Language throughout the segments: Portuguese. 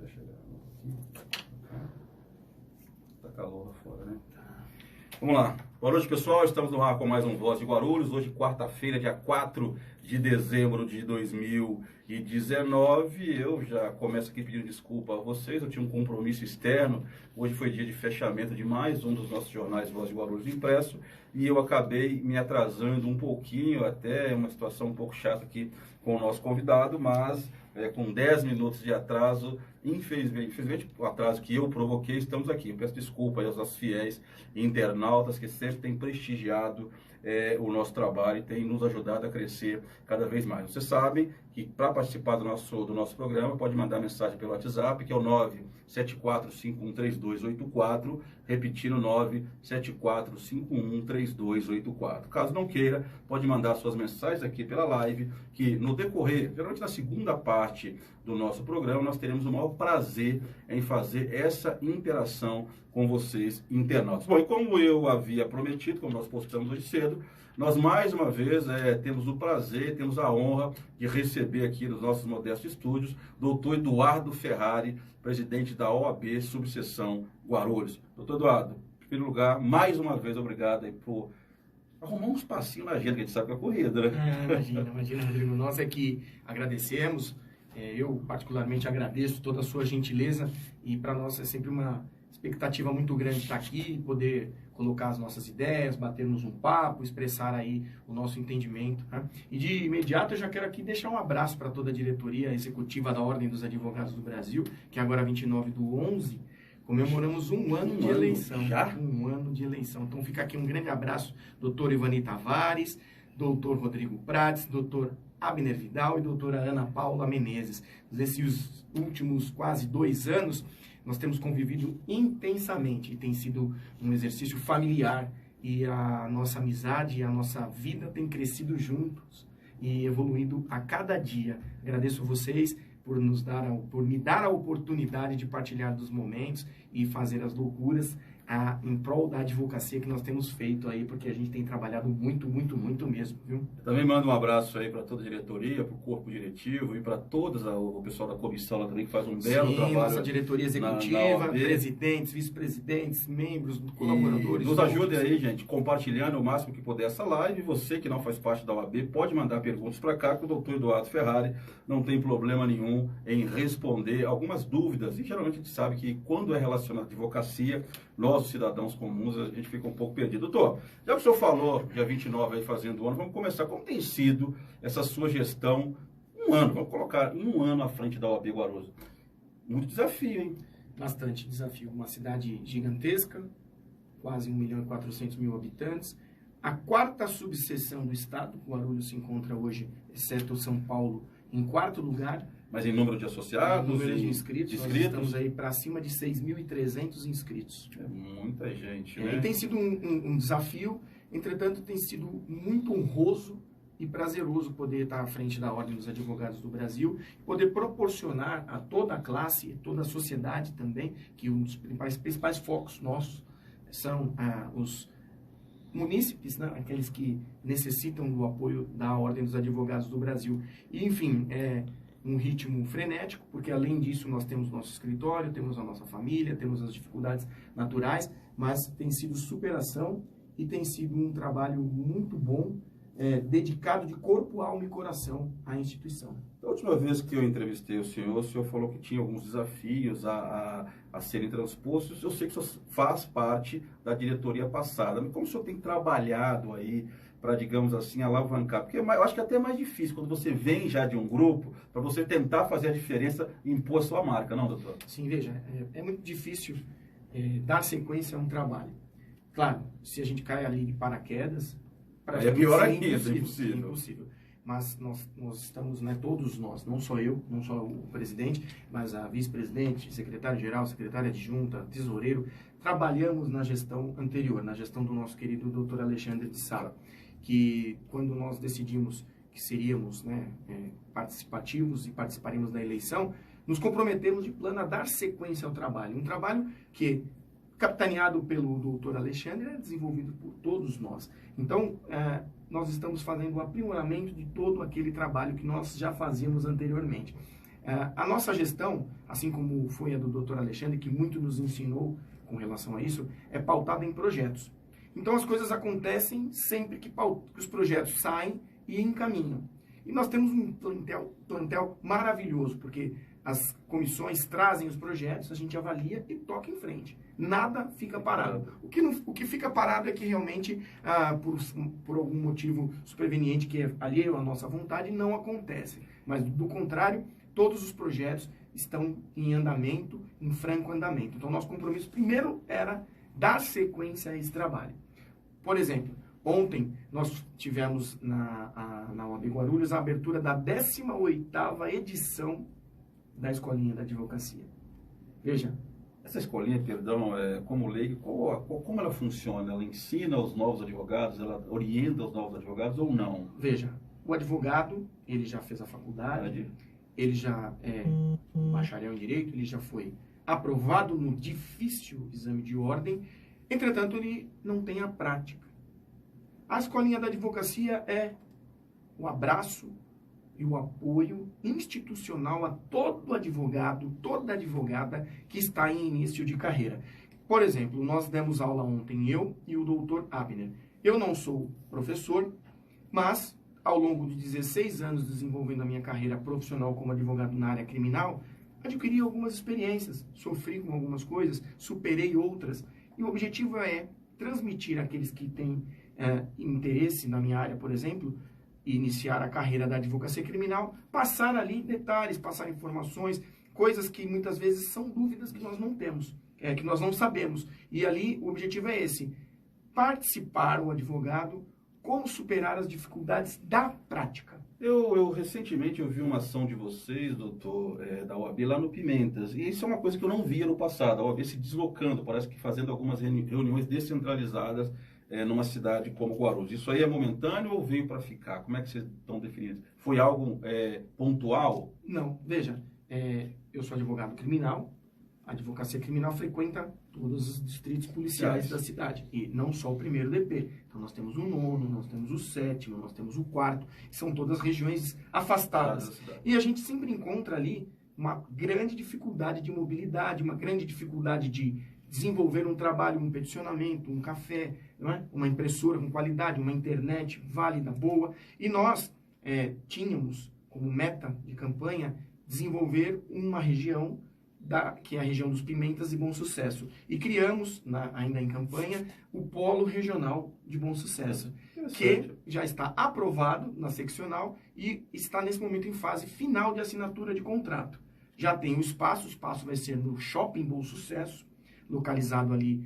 Tá chegando um pouquinho. Tá calor lá fora, né? Vamos lá. Boa noite, pessoal. Estamos no ar com mais um Voz de Guarulhos. Hoje, quarta-feira, dia 4 de dezembro de 2019. Eu já começo aqui pedindo desculpa a vocês. Eu tinha um compromisso externo. Hoje foi dia de fechamento de mais um dos nossos jornais Voz de Guarulhos impresso. E eu acabei me atrasando um pouquinho, até uma situação um pouco chata aqui com o nosso convidado, mas com 10 minutos de atraso, infelizmente o atraso que eu provoquei, estamos aqui. Eu peço desculpa aos nossos fiéis internautas que sempre têm prestigiado o nosso trabalho e têm nos ajudado a crescer cada vez mais. Vocês sabem que para participar do nosso programa pode mandar mensagem pelo WhatsApp, que é o 974513284, repetindo 974513284. Caso não queira, pode mandar suas mensagens aqui pela live, que no decorrer, geralmente na segunda parte do nosso programa, nós teremos o maior prazer em fazer essa interação com vocês, internautas. Bom, e como eu havia prometido, como nós postamos hoje cedo, nós mais uma vez temos o prazer, temos a honra de receber aqui nos nossos modestos estúdios, doutor Eduardo Ferrari, presidente da OAB Subseção Guarulhos. Doutor Eduardo, em primeiro lugar, mais uma vez, obrigado aí por arrumar um espacinho na agenda, que a gente sabe que é corrida, né? Imagina, Rodrigo. Nós é que agradecemos, eu particularmente agradeço toda a sua gentileza e para nós é sempre uma expectativa muito grande estar aqui, poder colocar as nossas ideias, batermos um papo, expressar aí o nosso entendimento, né? E de imediato eu já quero aqui deixar um abraço para toda a diretoria executiva da Ordem dos Advogados do Brasil, que agora 29/11, comemoramos um ano de eleição. Já? Um ano de eleição. Então fica aqui um grande abraço, doutor Ivani Tavares, doutor Rodrigo Prates, doutor Abner Vidal e doutora Ana Paula Menezes. Nesses últimos quase 2 anos, nós temos convivido intensamente e tem sido um exercício familiar e a nossa amizade e a nossa vida tem crescido juntos e evoluído a cada dia. Agradeço a vocês por me dar a oportunidade de partilhar dos momentos e fazer as loucuras em prol da advocacia que nós temos feito aí, porque a gente tem trabalhado muito mesmo, viu? Também mando um abraço aí para toda a diretoria, para o corpo diretivo e para todos o pessoal da comissão lá também, que faz um belo trabalho. Nossa diretoria executiva, presidentes, vice-presidentes, membros, colaboradores. Nos ajudem aí, gente, compartilhando o máximo que puder essa live. Você que não faz parte da OAB, pode mandar perguntas para cá, que o doutor Eduardo Ferrari não tem problema nenhum em responder algumas dúvidas. E geralmente a gente sabe que quando é relacionado à advocacia, nós, os cidadãos comuns, a gente fica um pouco perdido. Doutor, já que o senhor falou, dia 29 aí fazendo o ano, vamos começar. Como tem sido essa sua gestão? Um ano, vamos colocar em um ano à frente da OAB Guarulhos. Muito desafio, hein? Bastante desafio. Uma cidade gigantesca, quase 1.400.000 habitantes. A 4ª subseção do estado, Guarulhos se encontra hoje, exceto São Paulo, em 4º lugar. Mas em número de associados? Número de inscritos, nós estamos aí para cima de 6.300 inscritos. É muita gente, né? E tem sido um desafio, entretanto tem sido muito honroso e prazeroso poder estar à frente da Ordem dos Advogados do Brasil, poder proporcionar a toda a classe, toda a sociedade também, que um dos principais focos nossos são os munícipes, né? Aqueles que necessitam do apoio da Ordem dos Advogados do Brasil. E, enfim, um ritmo frenético, porque além disso nós temos nosso escritório, temos a nossa família, temos as dificuldades naturais, mas tem sido superação e tem sido um trabalho muito bom, dedicado de corpo, alma e coração à instituição. Da última vez que eu entrevistei o senhor falou que tinha alguns desafios a serem transpostos. Eu sei que o senhor faz parte da diretoria passada, mas como o senhor tem trabalhado aí para, digamos assim, alavancar? Porque eu acho que é até mais difícil quando você vem já de um grupo, para você tentar fazer a diferença e impor a sua marca, não, doutor? Sim, veja, é muito difícil dar sequência a um trabalho. Claro, se a gente cai ali de paraquedas, é pior ainda, é impossível. Mas nós estamos, né, todos nós, não só eu, não só o presidente, mas a vice-presidente, secretário-geral, secretária adjunta, tesoureiro, trabalhamos na gestão anterior, na gestão do nosso querido doutor Alexandre de Sá, que quando nós decidimos que seríamos, né, participativos e participaríamos da eleição, nos comprometemos de plano a dar sequência ao trabalho. Um trabalho que, capitaneado pelo doutor Alexandre, é desenvolvido por todos nós. Então, nós estamos fazendo o aprimoramento de todo aquele trabalho que nós já fazíamos anteriormente. A nossa gestão, assim como foi a do Dr. Alexandre, que muito nos ensinou com relação a isso, é pautada em projetos. Então as coisas acontecem sempre que os projetos saem e encaminham. E nós temos um plantel maravilhoso, porque as comissões trazem os projetos, a gente avalia e toca em frente. Nada fica parado. O que fica parado é que realmente, por algum motivo superveniente que é alheio à nossa vontade, não acontece. Mas, do contrário, todos os projetos estão em andamento, em franco andamento. Então, nosso compromisso primeiro era dar sequência a esse trabalho. Por exemplo, ontem nós tivemos na OAB Guarulhos a abertura da 18ª edição da Escolinha da Advocacia. Veja. Essa escolinha, perdão, como leigo, como ela funciona? Ela ensina os novos advogados, ela orienta os novos advogados ou não? Veja, o advogado, ele já fez a faculdade, ele já é bacharel em Direito, ele já foi aprovado no difícil exame de ordem, entretanto, ele não tem a prática. A Escolinha da Advocacia é o abraço e o apoio institucional a todo advogado, toda advogada que está em início de carreira. Por exemplo, nós demos aula ontem, eu e o Dr. Abner. Eu não sou professor, mas ao longo de 16 anos desenvolvendo a minha carreira profissional como advogado na área criminal, adquiri algumas experiências, sofri com algumas coisas, superei outras. E o objetivo é transmitir àqueles que têm interesse na minha área, por exemplo, iniciar a carreira da advocacia criminal, passar ali detalhes, passar informações, coisas que muitas vezes são dúvidas que nós não temos, que nós não sabemos. E ali o objetivo é esse, participar o advogado, como superar as dificuldades da prática. Eu recentemente vi uma ação de vocês, doutor, da OAB, lá no Pimentas, e isso é uma coisa que eu não via no passado, a OAB se deslocando, parece que fazendo algumas reuniões descentralizadas numa cidade como Guarulhos. Isso aí é momentâneo ou veio para ficar? Como é que vocês estão definindo? Foi algo pontual? Não, veja, eu sou advogado criminal, a advocacia criminal frequenta todos os distritos policiais da cidade, e não só o 1º DP. Então nós temos o 9º, nós temos o 7º, nós temos o 4º, são todas regiões afastadas. E a gente sempre encontra ali uma grande dificuldade de mobilidade, uma grande dificuldade de desenvolver um trabalho, um peticionamento, um café, não é? Uma impressora com qualidade, uma internet válida, boa. E nós tínhamos como meta de campanha desenvolver uma região, que é a região dos Pimentas e Bom Sucesso. E criamos, ainda em campanha, o Polo Regional de Bom Sucesso, que já está aprovado na seccional e está nesse momento em fase final de assinatura de contrato. Já tem o espaço vai ser no Shopping Bom Sucesso, localizado ali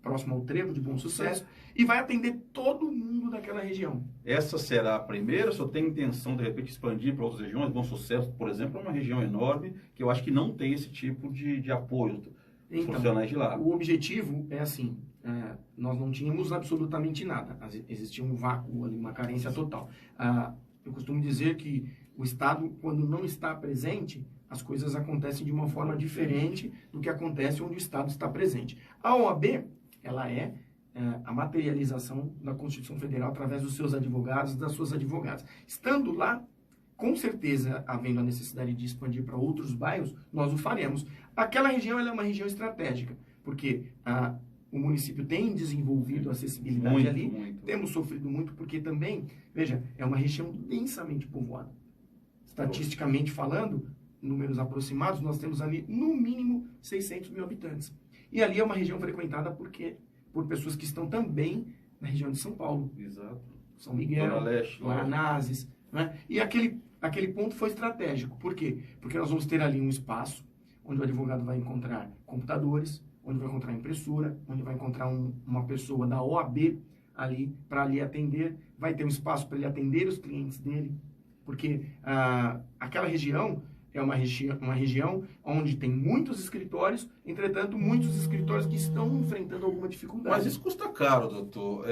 próximo ao Trevo de Bom Sucesso, e vai atender todo mundo daquela região. Essa será a primeira? Só tem intenção, de repente, expandir para outras regiões? Bom Sucesso, por exemplo, é uma região enorme, que eu acho que não tem esse tipo de apoio dos profissionais de lá. O objetivo é assim, nós não tínhamos absolutamente nada, existia um vácuo ali, uma carência total. Eu costumo dizer que o Estado, quando não está presente, as coisas acontecem de uma forma diferente do que acontece onde o Estado está presente. A OAB, ela é a materialização da Constituição Federal através dos seus advogados, das suas advogadas. Estando lá, com certeza, havendo a necessidade de expandir para outros bairros, nós o faremos. Aquela região ela é uma região estratégica, porque o município tem desenvolvido acessibilidade ali, temos sofrido muito, porque também, veja, é uma região densamente povoada. Estatisticamente falando, números aproximados, nós temos ali, no mínimo, 600 mil habitantes. E ali é uma região frequentada por pessoas que estão também na região de São Paulo. Exato. São Miguel, Guaranazes. Né? E aquele ponto foi estratégico. Por quê? Porque nós vamos ter ali um espaço onde o advogado vai encontrar computadores, onde vai encontrar impressora, onde vai encontrar uma pessoa da OAB ali para ali atender, vai ter um espaço para ele atender os clientes dele, porque aquela região é uma região onde tem muitos escritórios, entretanto, muitos escritórios que estão enfrentando alguma dificuldade. Mas isso custa caro, doutor.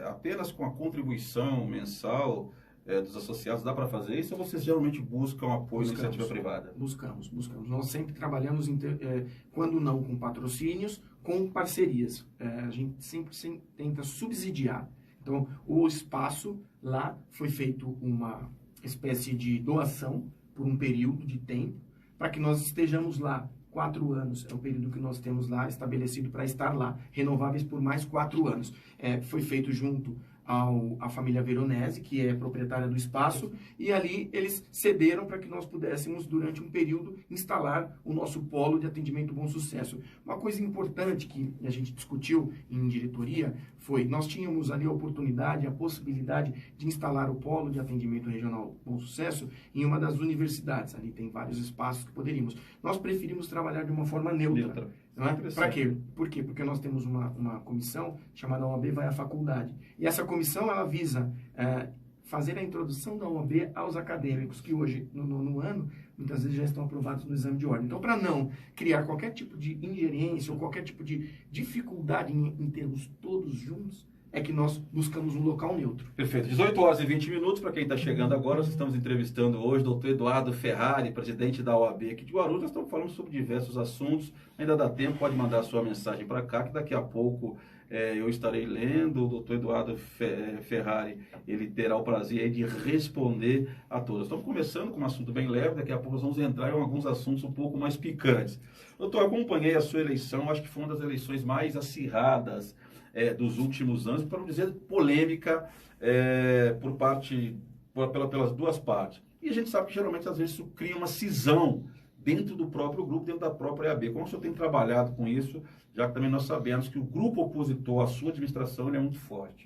Apenas com a contribuição mensal dos associados dá para fazer isso ou vocês geralmente buscam apoio da iniciativa privada? Buscamos. Nós sempre trabalhamos, quando não com patrocínios, com parcerias. A gente sempre tenta subsidiar. Então, o espaço lá foi feito uma espécie de doação por um período de tempo, para que nós estejamos lá. 4 anos é o período que nós temos lá estabelecido para estar lá, renováveis por mais 4 anos. Foi feito junto à família Veronese, que é proprietária do espaço, e ali eles cederam para que nós pudéssemos, durante um período, instalar o nosso polo de atendimento Bom Sucesso. Uma coisa importante que a gente discutiu em diretoria foi, nós tínhamos ali a oportunidade, a possibilidade de instalar o polo de atendimento regional Bom Sucesso em uma das universidades. Ali tem vários espaços que poderíamos. Nós preferimos trabalhar de uma forma neutra. Não é? Para quê? Por quê? Porque nós temos uma comissão chamada OAB Vai à Faculdade. E essa comissão, ela visa fazer a introdução da OAB aos acadêmicos, que hoje, no ano, muitas vezes já estão aprovados no exame de ordem. Então, para não criar qualquer tipo de ingerência ou qualquer tipo de dificuldade em termos todos juntos, é que nós buscamos um local neutro. Perfeito. 18 horas e 20 minutos, para quem está chegando agora, nós estamos entrevistando hoje o doutor Eduardo Ferrari, presidente da OAB aqui de Guarulhos. Nós estamos falando sobre diversos assuntos, ainda dá tempo, pode mandar a sua mensagem para cá, que daqui a pouco eu estarei lendo. O doutor Eduardo Ferrari, ele terá o prazer aí de responder a todos. Estamos começando com um assunto bem leve, daqui a pouco nós vamos entrar em alguns assuntos um pouco mais picantes. Doutor, eu acompanhei a sua eleição, acho que foi uma das eleições mais acirradas dos últimos anos, para não dizer polêmica, pelas duas partes. E a gente sabe que geralmente às vezes isso cria uma cisão dentro do próprio grupo, dentro da própria EAB. Como o senhor tem trabalhado com isso, já que também nós sabemos que o grupo opositor à sua administração ele é muito forte.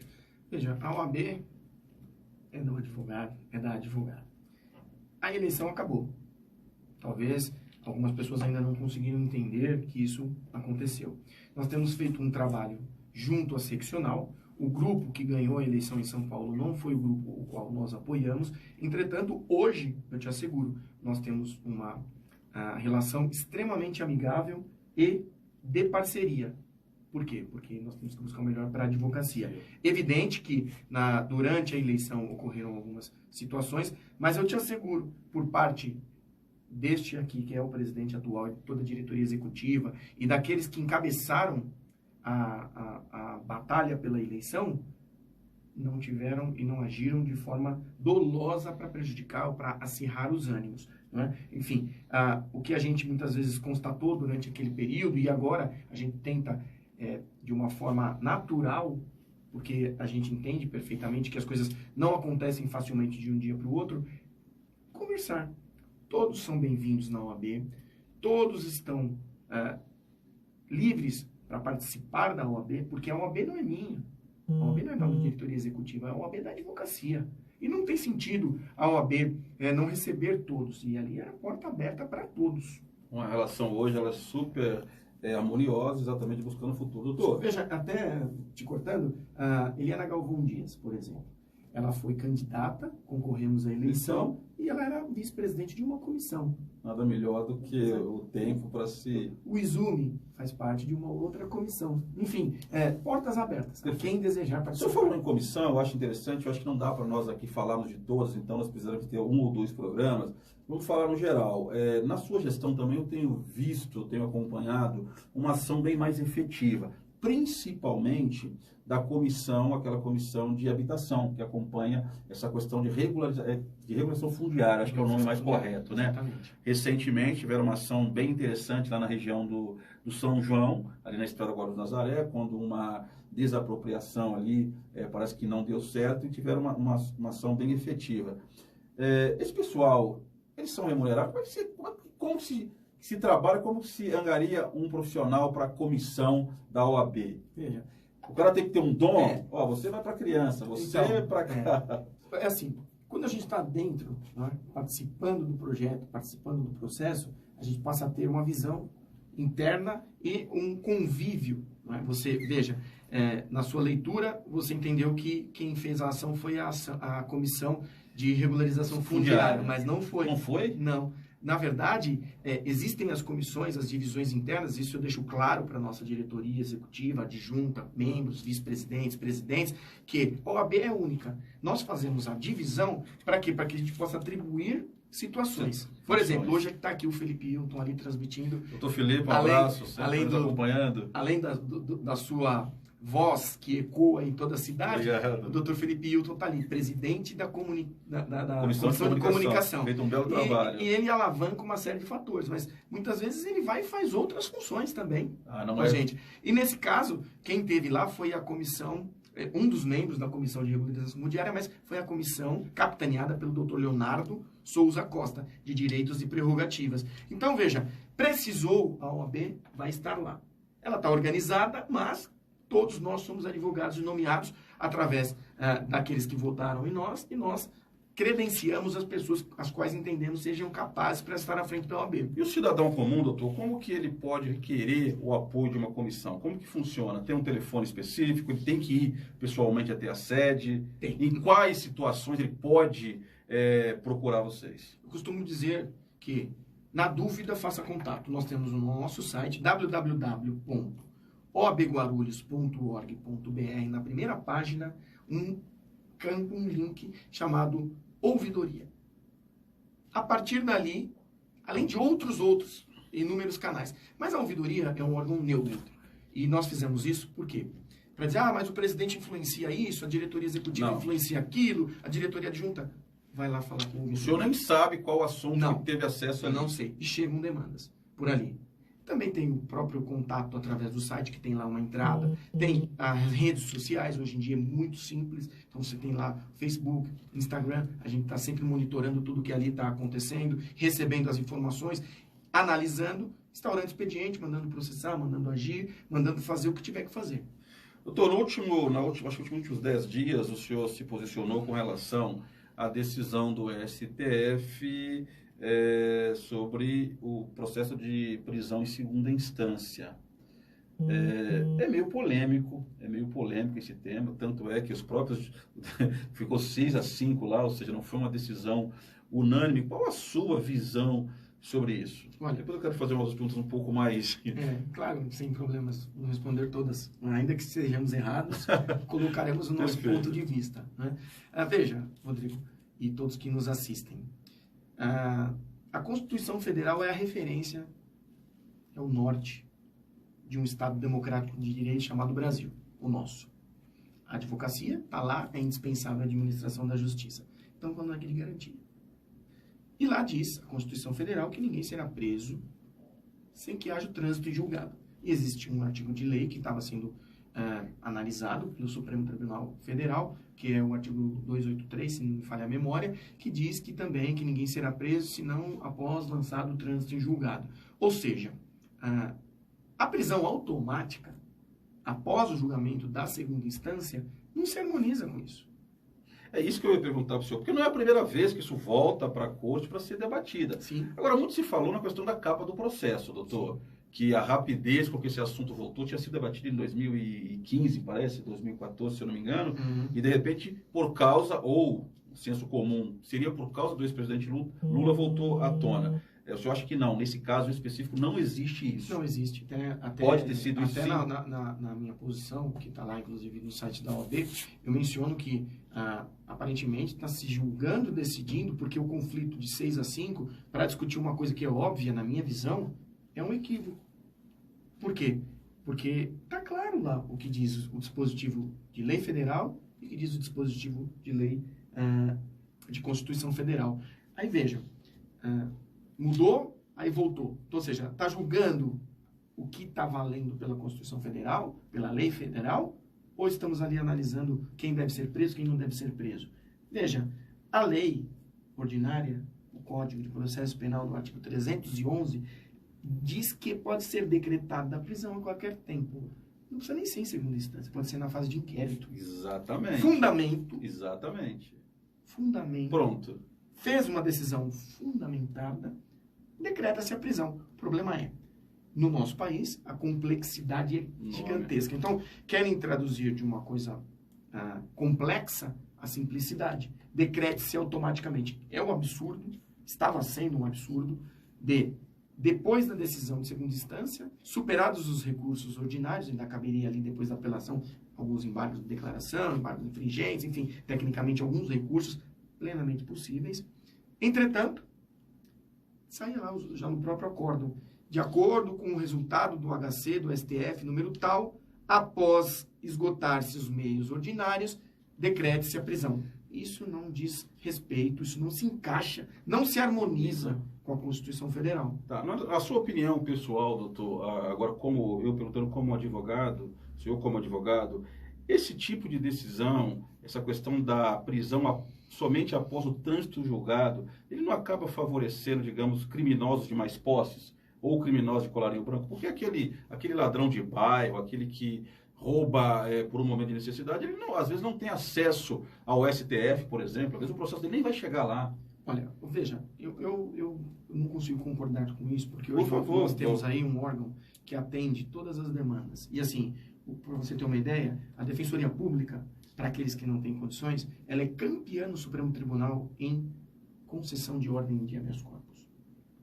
Veja, a OAB é do advogado, é da advogada. A eleição acabou. Talvez algumas pessoas ainda não conseguiram entender que isso aconteceu. Nós temos feito um trabalho junto à seccional. O grupo que ganhou a eleição em São Paulo não foi o grupo o qual nós apoiamos. Entretanto, hoje, eu te asseguro, nós temos uma relação extremamente amigável e de parceria. Por quê? Porque nós temos que buscar o melhor para a advocacia. Evidente que durante a eleição ocorreram algumas situações, mas eu te asseguro, por parte deste aqui, que é o presidente atual, e toda a diretoria executiva, e daqueles que encabeçaram a batalha pela eleição, não tiveram e não agiram de forma dolosa para prejudicar ou para acirrar os ânimos. Não é? Enfim, o que a gente muitas vezes constatou durante aquele período, e agora a gente tenta, de uma forma natural, porque a gente entende perfeitamente que as coisas não acontecem facilmente de um dia para o outro, conversar. Todos são bem-vindos na OAB, todos estão livres para participar da OAB, porque a OAB não é minha. A OAB não é da diretoria executiva, a OAB é da advocacia. E não tem sentido a OAB não receber todos. E ali era porta aberta para todos. Uma relação hoje, ela é super harmoniosa, exatamente buscando o futuro. Doutor. Veja, até te cortando, a Eliana Galvão Dias, por exemplo. Ela foi candidata, concorremos à eleição, e ela era vice-presidente de uma comissão. Nada melhor do que o tempo para se... O Izumi faz parte de uma outra comissão. Enfim, portas abertas. Quem desejar participar. Se eu falar em comissão, eu acho interessante, eu acho que não dá para nós aqui falarmos de todas, então nós precisamos ter 1 ou 2 programas. Vamos falar no geral. Na sua gestão também eu tenho acompanhado uma ação bem mais efetiva, principalmente da comissão, aquela comissão de habitação, que acompanha essa questão de regulação fundiária, acho que é o nome mais correto, né? Exatamente. Recentemente tiveram uma ação bem interessante lá na região do São João, ali na Estrada Guarulhos Nazaré, quando uma desapropriação ali parece que não deu certo, e tiveram uma ação bem efetiva. Esse pessoal, eles são remunerados? Como se trabalha, como se angaria um profissional para a comissão da OAB? Veja, o cara tem que ter um dom. Você vai para criança, você então, para cá. É assim, quando a gente está dentro, né, participando do projeto, participando do processo, a gente passa a ter uma visão interna e um convívio. Né? Você, veja, na sua leitura, você entendeu que quem fez a ação foi a comissão de regularização fundiária, mas não foi. Não foi? Não. Na verdade, existem as comissões, as divisões internas, isso eu deixo claro para a nossa diretoria executiva, adjunta, membros, vice-presidentes, presidentes, que a OAB é única. Nós fazemos a divisão para quê? Para que a gente possa atribuir situações. Por exemplo, hoje está aqui o Felipe Hilton ali transmitindo. Doutor Felipe, um abraço, sempre nos acompanhando. Além da sua voz que ecoa em toda a cidade, Obrigado. o Dr. Felipe Hilton está ali, presidente da Comissão de Comunicação. Feito um belo trabalho. E ele alavanca uma série de fatores, mas muitas vezes ele vai e faz outras funções também com a gente. E nesse caso, quem teve lá foi a comissão, um dos membros da Comissão de Regularização Fundiária, mas foi a comissão capitaneada pelo Dr. Leonardo Souza Costa, de Direitos e Prerrogativas. Então, veja, precisou, a OAB vai estar lá. Ela está organizada, mas todos nós somos advogados nomeados através daqueles que votaram em nós, e nós credenciamos as pessoas as quais entendemos sejam capazes para estar à frente da OAB. E o cidadão comum, doutor, como que ele pode requerer o apoio de uma comissão? Como que funciona? Tem um telefone específico? Ele tem que ir pessoalmente até a sede? Tem. Em quais situações ele pode procurar vocês? Eu costumo dizer que, na dúvida, faça contato. Nós temos no nosso site www.oabguarulhos.org.br, na primeira página, um link chamado Ouvidoria. A partir dali, além de outros inúmeros canais, mas a ouvidoria é um órgão neutro. E nós fizemos isso por quê? Para dizer, mas o presidente influencia isso, a diretoria executiva influencia aquilo, a diretoria adjunta. Vai lá falar com o ouvidoria. O senhor nem sabe qual assunto que teve acesso ali. Eu não sei. E chegam demandas por ali. Também tem o próprio contato através do site, que tem lá uma entrada. Tem as redes sociais, hoje em dia é muito simples. Então você tem lá Facebook, Instagram. A gente está sempre monitorando tudo que ali está acontecendo, recebendo as informações, analisando, instaurando expediente, mandando processar, mandando agir, mandando fazer o que tiver que fazer. Doutor, acho que nos últimos 10 dias o senhor se posicionou com relação à decisão do STF sobre o processo de prisão em segunda instância. É meio polêmico esse tema, tanto é que os próprios ficou 6-5 lá, ou seja, não foi uma decisão unânime. Qual a sua visão sobre isso? Olha, depois eu quero fazer umas perguntas um pouco mais... Claro, sem problemas, vou responder todas. Ainda que sejamos errados, colocaremos o nosso ponto de vista. Né? Veja, Rodrigo, e todos que nos assistem, a Constituição Federal é a referência, é o norte de um Estado democrático de direito chamado Brasil, o nosso. A advocacia está lá, é indispensável a administração da justiça. Então, quando é de garantia. E lá diz a Constituição Federal que ninguém será preso sem que haja trânsito em julgado. E existe um artigo de lei que estava sendo analisado pelo Supremo Tribunal Federal, que é o artigo 283, se não me falha a memória, que diz que também que ninguém será preso senão após lançado o trânsito em julgado. Ou seja, a prisão automática, após o julgamento da segunda instância, não se harmoniza com isso. É isso que eu ia perguntar para o senhor, porque não é a primeira vez que isso volta para a corte para ser debatida. Sim. Agora, muito se falou na questão da capa do processo, doutor. Sim. Que a rapidez com que esse assunto voltou tinha sido debatido em 2015, parece, 2014, se eu não me engano, e de repente, por causa, ou senso comum, seria por causa do ex-presidente Lula voltou à tona. O senhor acha que não? Nesse caso específico não existe isso? Não existe. Até pode ter sido isso. Até na minha posição, que está lá inclusive no site da OAB, eu menciono que aparentemente está se julgando, decidindo, porque o conflito de 6-5, para discutir uma coisa que é óbvia na minha visão, é um equívoco. Por quê? Porque está claro lá o que diz o dispositivo de lei federal e o que diz o dispositivo de lei de Constituição Federal. Aí veja, mudou, aí voltou. Então, ou seja, está julgando o que está valendo pela Constituição Federal, pela lei federal, ou estamos ali analisando quem deve ser preso, quem não deve ser preso? Veja, a lei ordinária, o Código de Processo Penal, no artigo 311, diz que pode ser decretada a prisão a qualquer tempo. Não precisa nem ser em segunda instância, pode ser na fase de inquérito. Exatamente. Fundamento. Exatamente. Fundamento. Pronto. Fez uma decisão fundamentada, decreta-se a prisão. O problema é, no nosso país, a complexidade é gigantesca. Então, querem traduzir de uma coisa complexa a simplicidade. Decrete-se automaticamente. É um absurdo, estava sendo um absurdo, depois da decisão de segunda instância, superados os recursos ordinários, ainda caberia ali depois da apelação alguns embargos de declaração, embargos infringentes, enfim, tecnicamente alguns recursos plenamente possíveis. Entretanto, sai lá já no próprio acórdão, de acordo com o resultado do HC, do STF, número tal, após esgotar-se os meios ordinários, decrete-se a prisão. Isso não diz respeito, isso não se encaixa, não se harmoniza com a Constituição Federal. Tá. A sua opinião pessoal, doutor, agora como eu perguntando como advogado, o senhor como advogado, esse tipo de decisão, essa questão da prisão somente após o trânsito julgado, ele não acaba favorecendo, digamos, criminosos de mais posses ou criminosos de colarinho branco? Porque aquele ladrão de bairro, aquele que rouba por um momento de necessidade, ele não, às vezes não tem acesso ao STF, por exemplo, às vezes o processo dele nem vai chegar lá. Olha, veja, eu não consigo concordar com isso, porque Por hoje favor, nós temos aí um órgão que atende todas as demandas. E assim, para você ter uma ideia, a Defensoria Pública, para aqueles que não têm condições, ela é campeã no Supremo Tribunal em concessão de ordem de habeas corpus.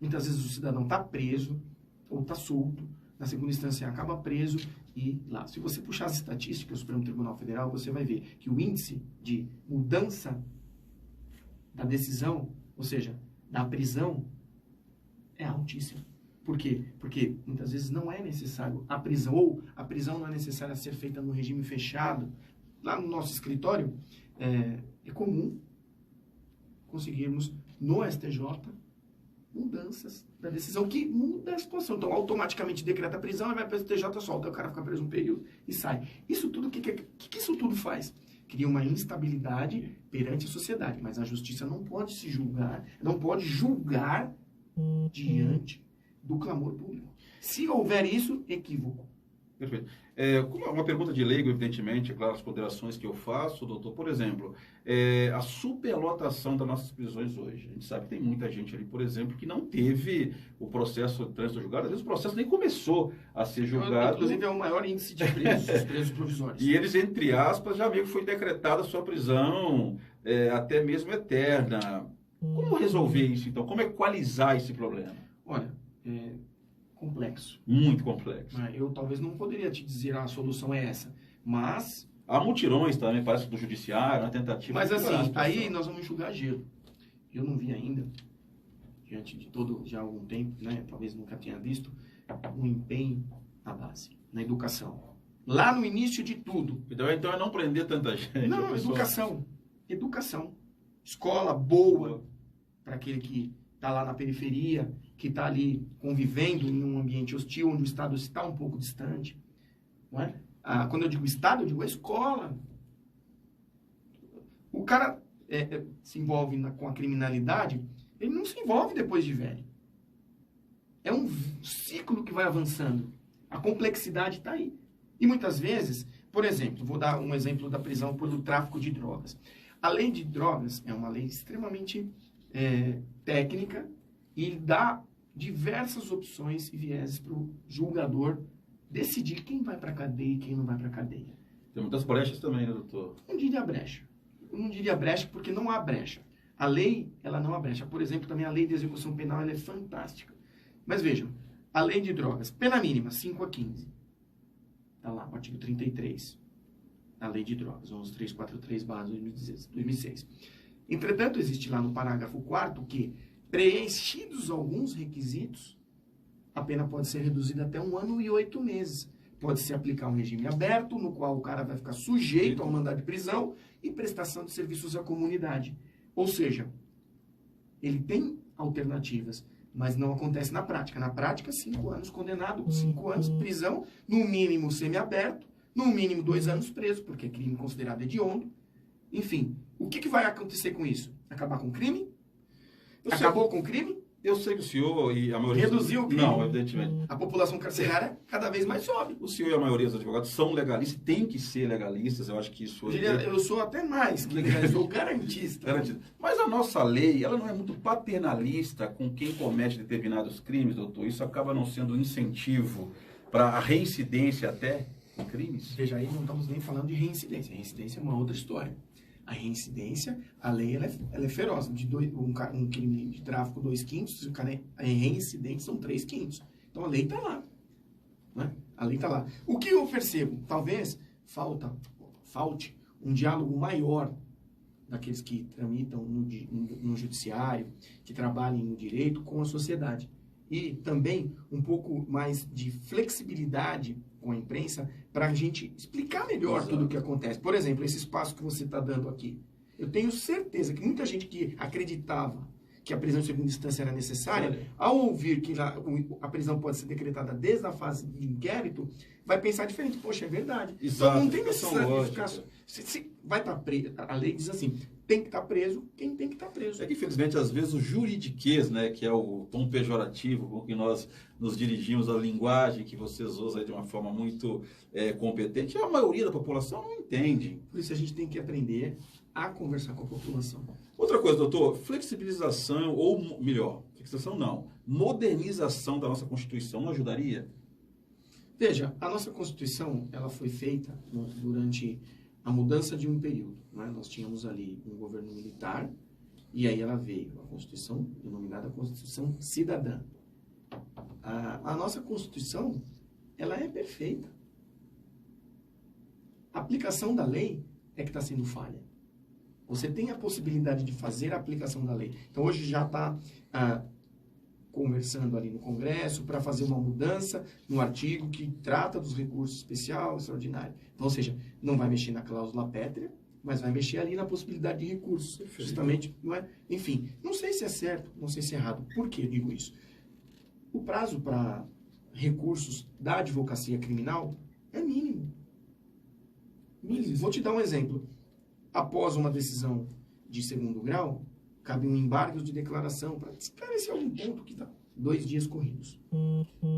Muitas vezes o cidadão está preso ou está solto, na segunda instância acaba preso e lá. Se você puxar as estatísticas do Supremo Tribunal Federal, você vai ver que o índice de mudança da decisão, ou seja, da prisão, é altíssimo. Por quê? Porque muitas vezes não é necessário a prisão, ou a prisão não é necessária ser feita no regime fechado. Lá no nosso escritório, é comum conseguirmos no STJ mudanças da decisão que muda a situação. Então, automaticamente decreta a prisão e vai para o STJ, solta, o cara fica preso um período e sai. Isso tudo, o que isso tudo faz? Cria uma instabilidade perante a sociedade, mas a justiça não pode se julgar, não pode julgar diante do clamor público. Se houver isso, equívoco. Perfeito. Uma pergunta de leigo, evidentemente, claro, as ponderações que eu faço, doutor, por exemplo, a superlotação das nossas prisões hoje. A gente sabe que tem muita gente ali, por exemplo, que não teve o processo de trânsito julgado, às vezes o processo nem começou a ser julgado. Inclusive é o maior índice de presos, os presos provisórios. E eles, entre aspas, já meio que foi decretada a sua prisão, até mesmo eterna. Como resolver isso, então? Como equalizar esse problema? Olha, complexo. Muito complexo. Eu talvez não poderia te dizer a solução é essa, mas... Há mutirões também, parece, do judiciário, uma tentativa... Mas assim, aí nós vamos enxugar gelo. Eu não vi ainda, diante de todo, já há algum tempo, né, talvez nunca tenha visto, um empenho na base, na educação. Lá no início de tudo. Então é não prender tanta gente. Não, educação. Educação. Escola boa para aquele que está lá na periferia, que está ali convivendo em um ambiente hostil, onde o Estado está um pouco distante. Não é? Quando eu digo Estado, eu digo a escola. O cara se envolve com a criminalidade, ele não se envolve depois de velho. É um ciclo que vai avançando. A complexidade está aí. E muitas vezes, por exemplo, vou dar um exemplo da prisão pelo tráfico de drogas. A lei de drogas é uma lei extremamente técnica e dá diversas opções e vieses para o julgador decidir quem vai para a cadeia e quem não vai para a cadeia. Tem muitas brechas também, né, doutor? Não diria brecha. Eu não diria brecha porque não há brecha. A lei, ela não há brecha. Por exemplo, também a lei de execução penal, ela é fantástica. Mas vejam, a lei de drogas, pena mínima, 5 a 15. Está lá, o artigo 33. A lei de drogas, 11343/2006. Entretanto, existe lá no parágrafo 4º que, preenchidos alguns requisitos, a pena pode ser reduzida até 1 ano e 8 meses. Pode-se aplicar um regime aberto, no qual o cara vai ficar sujeito ao mandado de prisão e prestação de serviços à comunidade. Ou seja, ele tem alternativas, mas não acontece na prática. Na prática, 5 anos condenado, 5 anos prisão, no mínimo semiaberto, no mínimo 2 anos preso, porque é crime considerado hediondo. Enfim, o que vai acontecer com isso? Acabar com o crime? Acabou com o crime? Eu sei que o senhor e a maioria... Reduziu o crime? Não, evidentemente. A população carcerária cada vez mais sobe. O senhor e a maioria dos advogados são legalistas, tem que ser legalistas, eu acho que isso... Eu sou até mais que legalista, eu sou garantista. Garantista. Mas a nossa lei, ela não é muito paternalista com quem comete determinados crimes, doutor. Isso acaba não sendo um incentivo para a reincidência até em crimes? Veja, aí não estamos nem falando de reincidência. Reincidência é uma outra história. A reincidência, a lei ela é feroz. Um crime de tráfico 2/5, se o cara é reincidente, são 3/5. Então a lei está lá. Né? A lei está lá. O que eu percebo? Talvez falte um diálogo maior daqueles que tramitam no judiciário, que trabalhem no direito com a sociedade. E também um pouco mais de flexibilidade com a imprensa para a gente explicar melhor tudo o que acontece. Por exemplo, esse espaço que você está dando aqui. Eu tenho certeza que muita gente que acreditava que a prisão em segunda instância era necessária, ao ouvir que a prisão pode ser decretada desde a fase de inquérito, vai pensar diferente. Poxa, é verdade. Exato. Então não tem necessidade de ficar... Se vai estar preso, a lei diz assim, tem que estar preso quem tem que estar preso. É que, infelizmente, às vezes o juridiquês, né, que é o tom pejorativo com que nós nos dirigimos, a linguagem que vocês usam de uma forma muito competente, a maioria da população não entende. Por isso a gente tem que aprender a conversar com a população. Outra coisa, doutor, flexibilização, ou melhor, flexibilização não, modernização da nossa Constituição não ajudaria? Veja, a nossa Constituição, ela foi feita durante a mudança de um período. Né? Nós tínhamos ali um governo militar, e aí ela veio, a Constituição, denominada Constituição Cidadã. A nossa Constituição, ela é perfeita. A aplicação da lei é que está sendo falha. Você tem a possibilidade de fazer a aplicação da lei. Então, hoje já está conversando ali no Congresso para fazer uma mudança no artigo que trata dos recursos especial, extraordinário. Então, ou seja, não vai mexer na cláusula pétrea, mas vai mexer ali na possibilidade de recursos. Perfeito. Justamente, não é? Enfim, não sei se é certo, não sei se é errado. Por que eu digo isso? O prazo para recursos da advocacia criminal é mínimo. Mínimo. Vou te dar um exemplo. Após uma decisão de segundo grau, cabe um embargo de declaração para esclarecer algum ponto que está 2 dias corridos.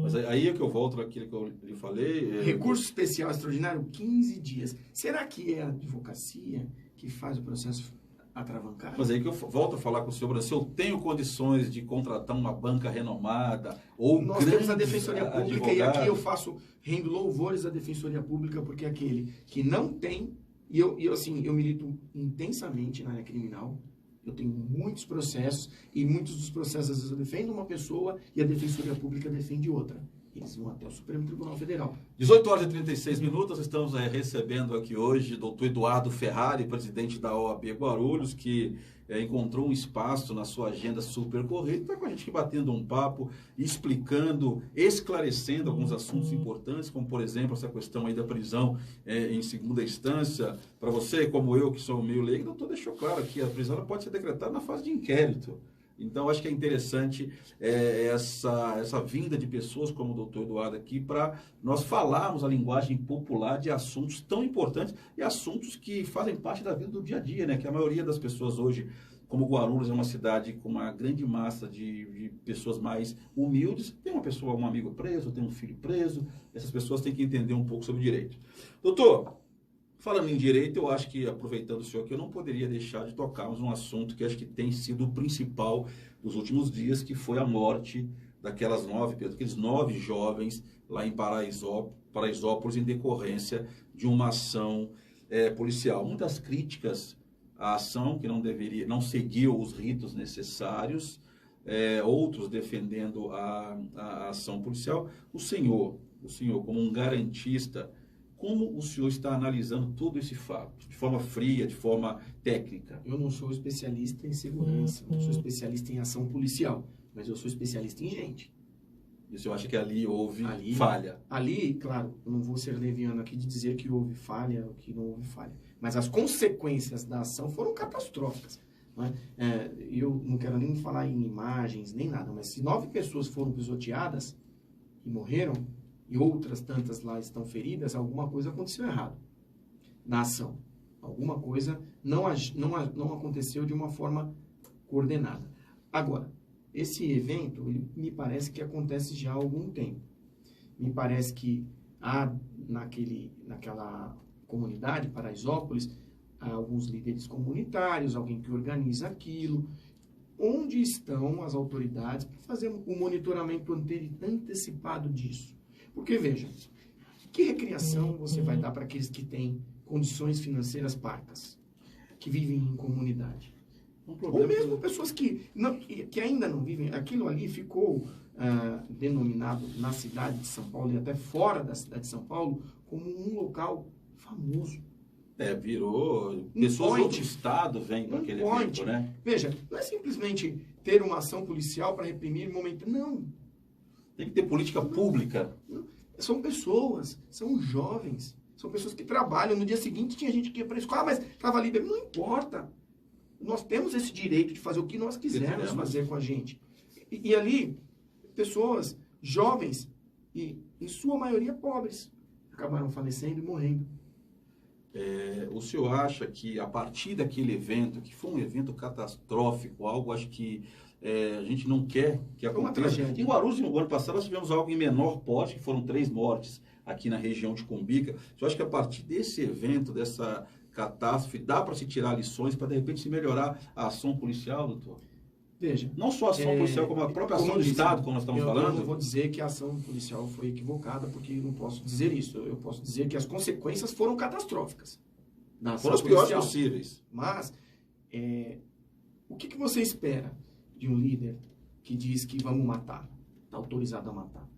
Mas aí é que eu volto àquilo que eu lhe falei. Recurso especial extraordinário, 15 dias. Será que é a advocacia que faz o processo atravancar? Mas aí que eu volto a falar com o senhor, se eu tenho condições de contratar uma banca renomada ou nós temos a Defensoria Pública advogados. E aqui eu rendo louvores à Defensoria Pública porque é aquele que não tem. E eu milito intensamente na área criminal. Eu tenho muitos processos e muitos dos processos, às vezes, eu defendo uma pessoa e a Defensoria Pública defende outra. Eles vão até o Supremo Tribunal Federal. 18 horas e 36 minutos, estamos recebendo aqui hoje o doutor Eduardo Ferrari, presidente da OAB Guarulhos, que encontrou um espaço na sua agenda super corrida, está com a gente aqui batendo um papo, explicando, esclarecendo alguns assuntos importantes, como, por exemplo, essa questão aí da prisão em segunda instância. Para você, como eu, que sou meio leigo, o doutor deixou claro que a prisão ela pode ser decretada na fase de inquérito. Então, acho que é interessante essa vinda de pessoas como o doutor Eduardo aqui para nós falarmos a linguagem popular de assuntos tão importantes e assuntos que fazem parte da vida do dia a dia, né? Que a maioria das pessoas hoje, como Guarulhos é uma cidade com uma grande massa de pessoas mais humildes, tem uma pessoa, um amigo preso, tem um filho preso, essas pessoas têm que entender um pouco sobre direito. Doutor, falando em direito, eu acho que, aproveitando o senhor aqui, eu não poderia deixar de tocarmos um assunto que acho que tem sido o principal dos últimos dias, que foi a morte daqueles 9 jovens lá em Paraisópolis, em decorrência de uma ação policial. Muitas críticas à ação, que não seguiu os ritos necessários, outros defendendo a ação policial. O senhor, como um garantista, como o senhor está analisando todo esse fato? De forma fria, de forma técnica? Eu não sou especialista em segurança, não sou especialista em ação policial, mas eu sou especialista em gente. E o senhor acha que ali houve falha? Ali, claro, eu não vou ser leviano aqui de dizer que houve falha ou que não houve falha. Mas as consequências da ação foram catastróficas. Não é? Eu não quero nem falar em imagens, nem nada, mas se 9 pessoas foram pisoteadas e morreram, e outras tantas lá estão feridas, alguma coisa aconteceu errado na ação. Alguma coisa não aconteceu de uma forma coordenada. Agora, esse evento, ele me parece que acontece já há algum tempo. Me parece que há naquela comunidade, Paraisópolis, há alguns líderes comunitários, alguém que organiza aquilo. Onde estão as autoridades para fazer um monitoramento antecipado disso? Porque, veja, que recriação você vai dar para aqueles que têm condições financeiras parcas, que vivem em comunidade? Ou mesmo pessoas que ainda não vivem. Aquilo ali ficou denominado na cidade de São Paulo e até fora da cidade de São Paulo como um local famoso. Virou... Pessoas de outro estado vêm para aquele evento, né? Veja, não é simplesmente ter uma ação policial para reprimir momento. Não. Tem que ter política pública. São pessoas, são jovens, são pessoas que trabalham. No dia seguinte tinha gente que ia para a escola, mas estava livre. Não importa. Nós temos esse direito de fazer o que nós quisermos fazer com a gente. E ali, pessoas jovens e, em sua maioria, pobres, acabaram falecendo e morrendo. O senhor acha que a partir daquele evento, que foi um evento catastrófico, algo acho que a gente não quer que aconteça. Em Guarulhos, no ano passado, nós tivemos algo em menor porte, que foram 3 mortes aqui na região de Cumbica. O senhor acha que a partir desse evento, dessa catástrofe, dá para se tirar lições para, de repente, se melhorar a ação policial, doutor? Veja. Não só a ação policial, como a própria ação do Estado, como nós estamos falando. Eu não vou dizer que a ação policial foi equivocada, porque eu não posso dizer isso. Eu posso dizer que as consequências foram catastróficas. Foram as piores possíveis. Mas, o que você espera de um líder que diz que vamos matar, está autorizado a matar,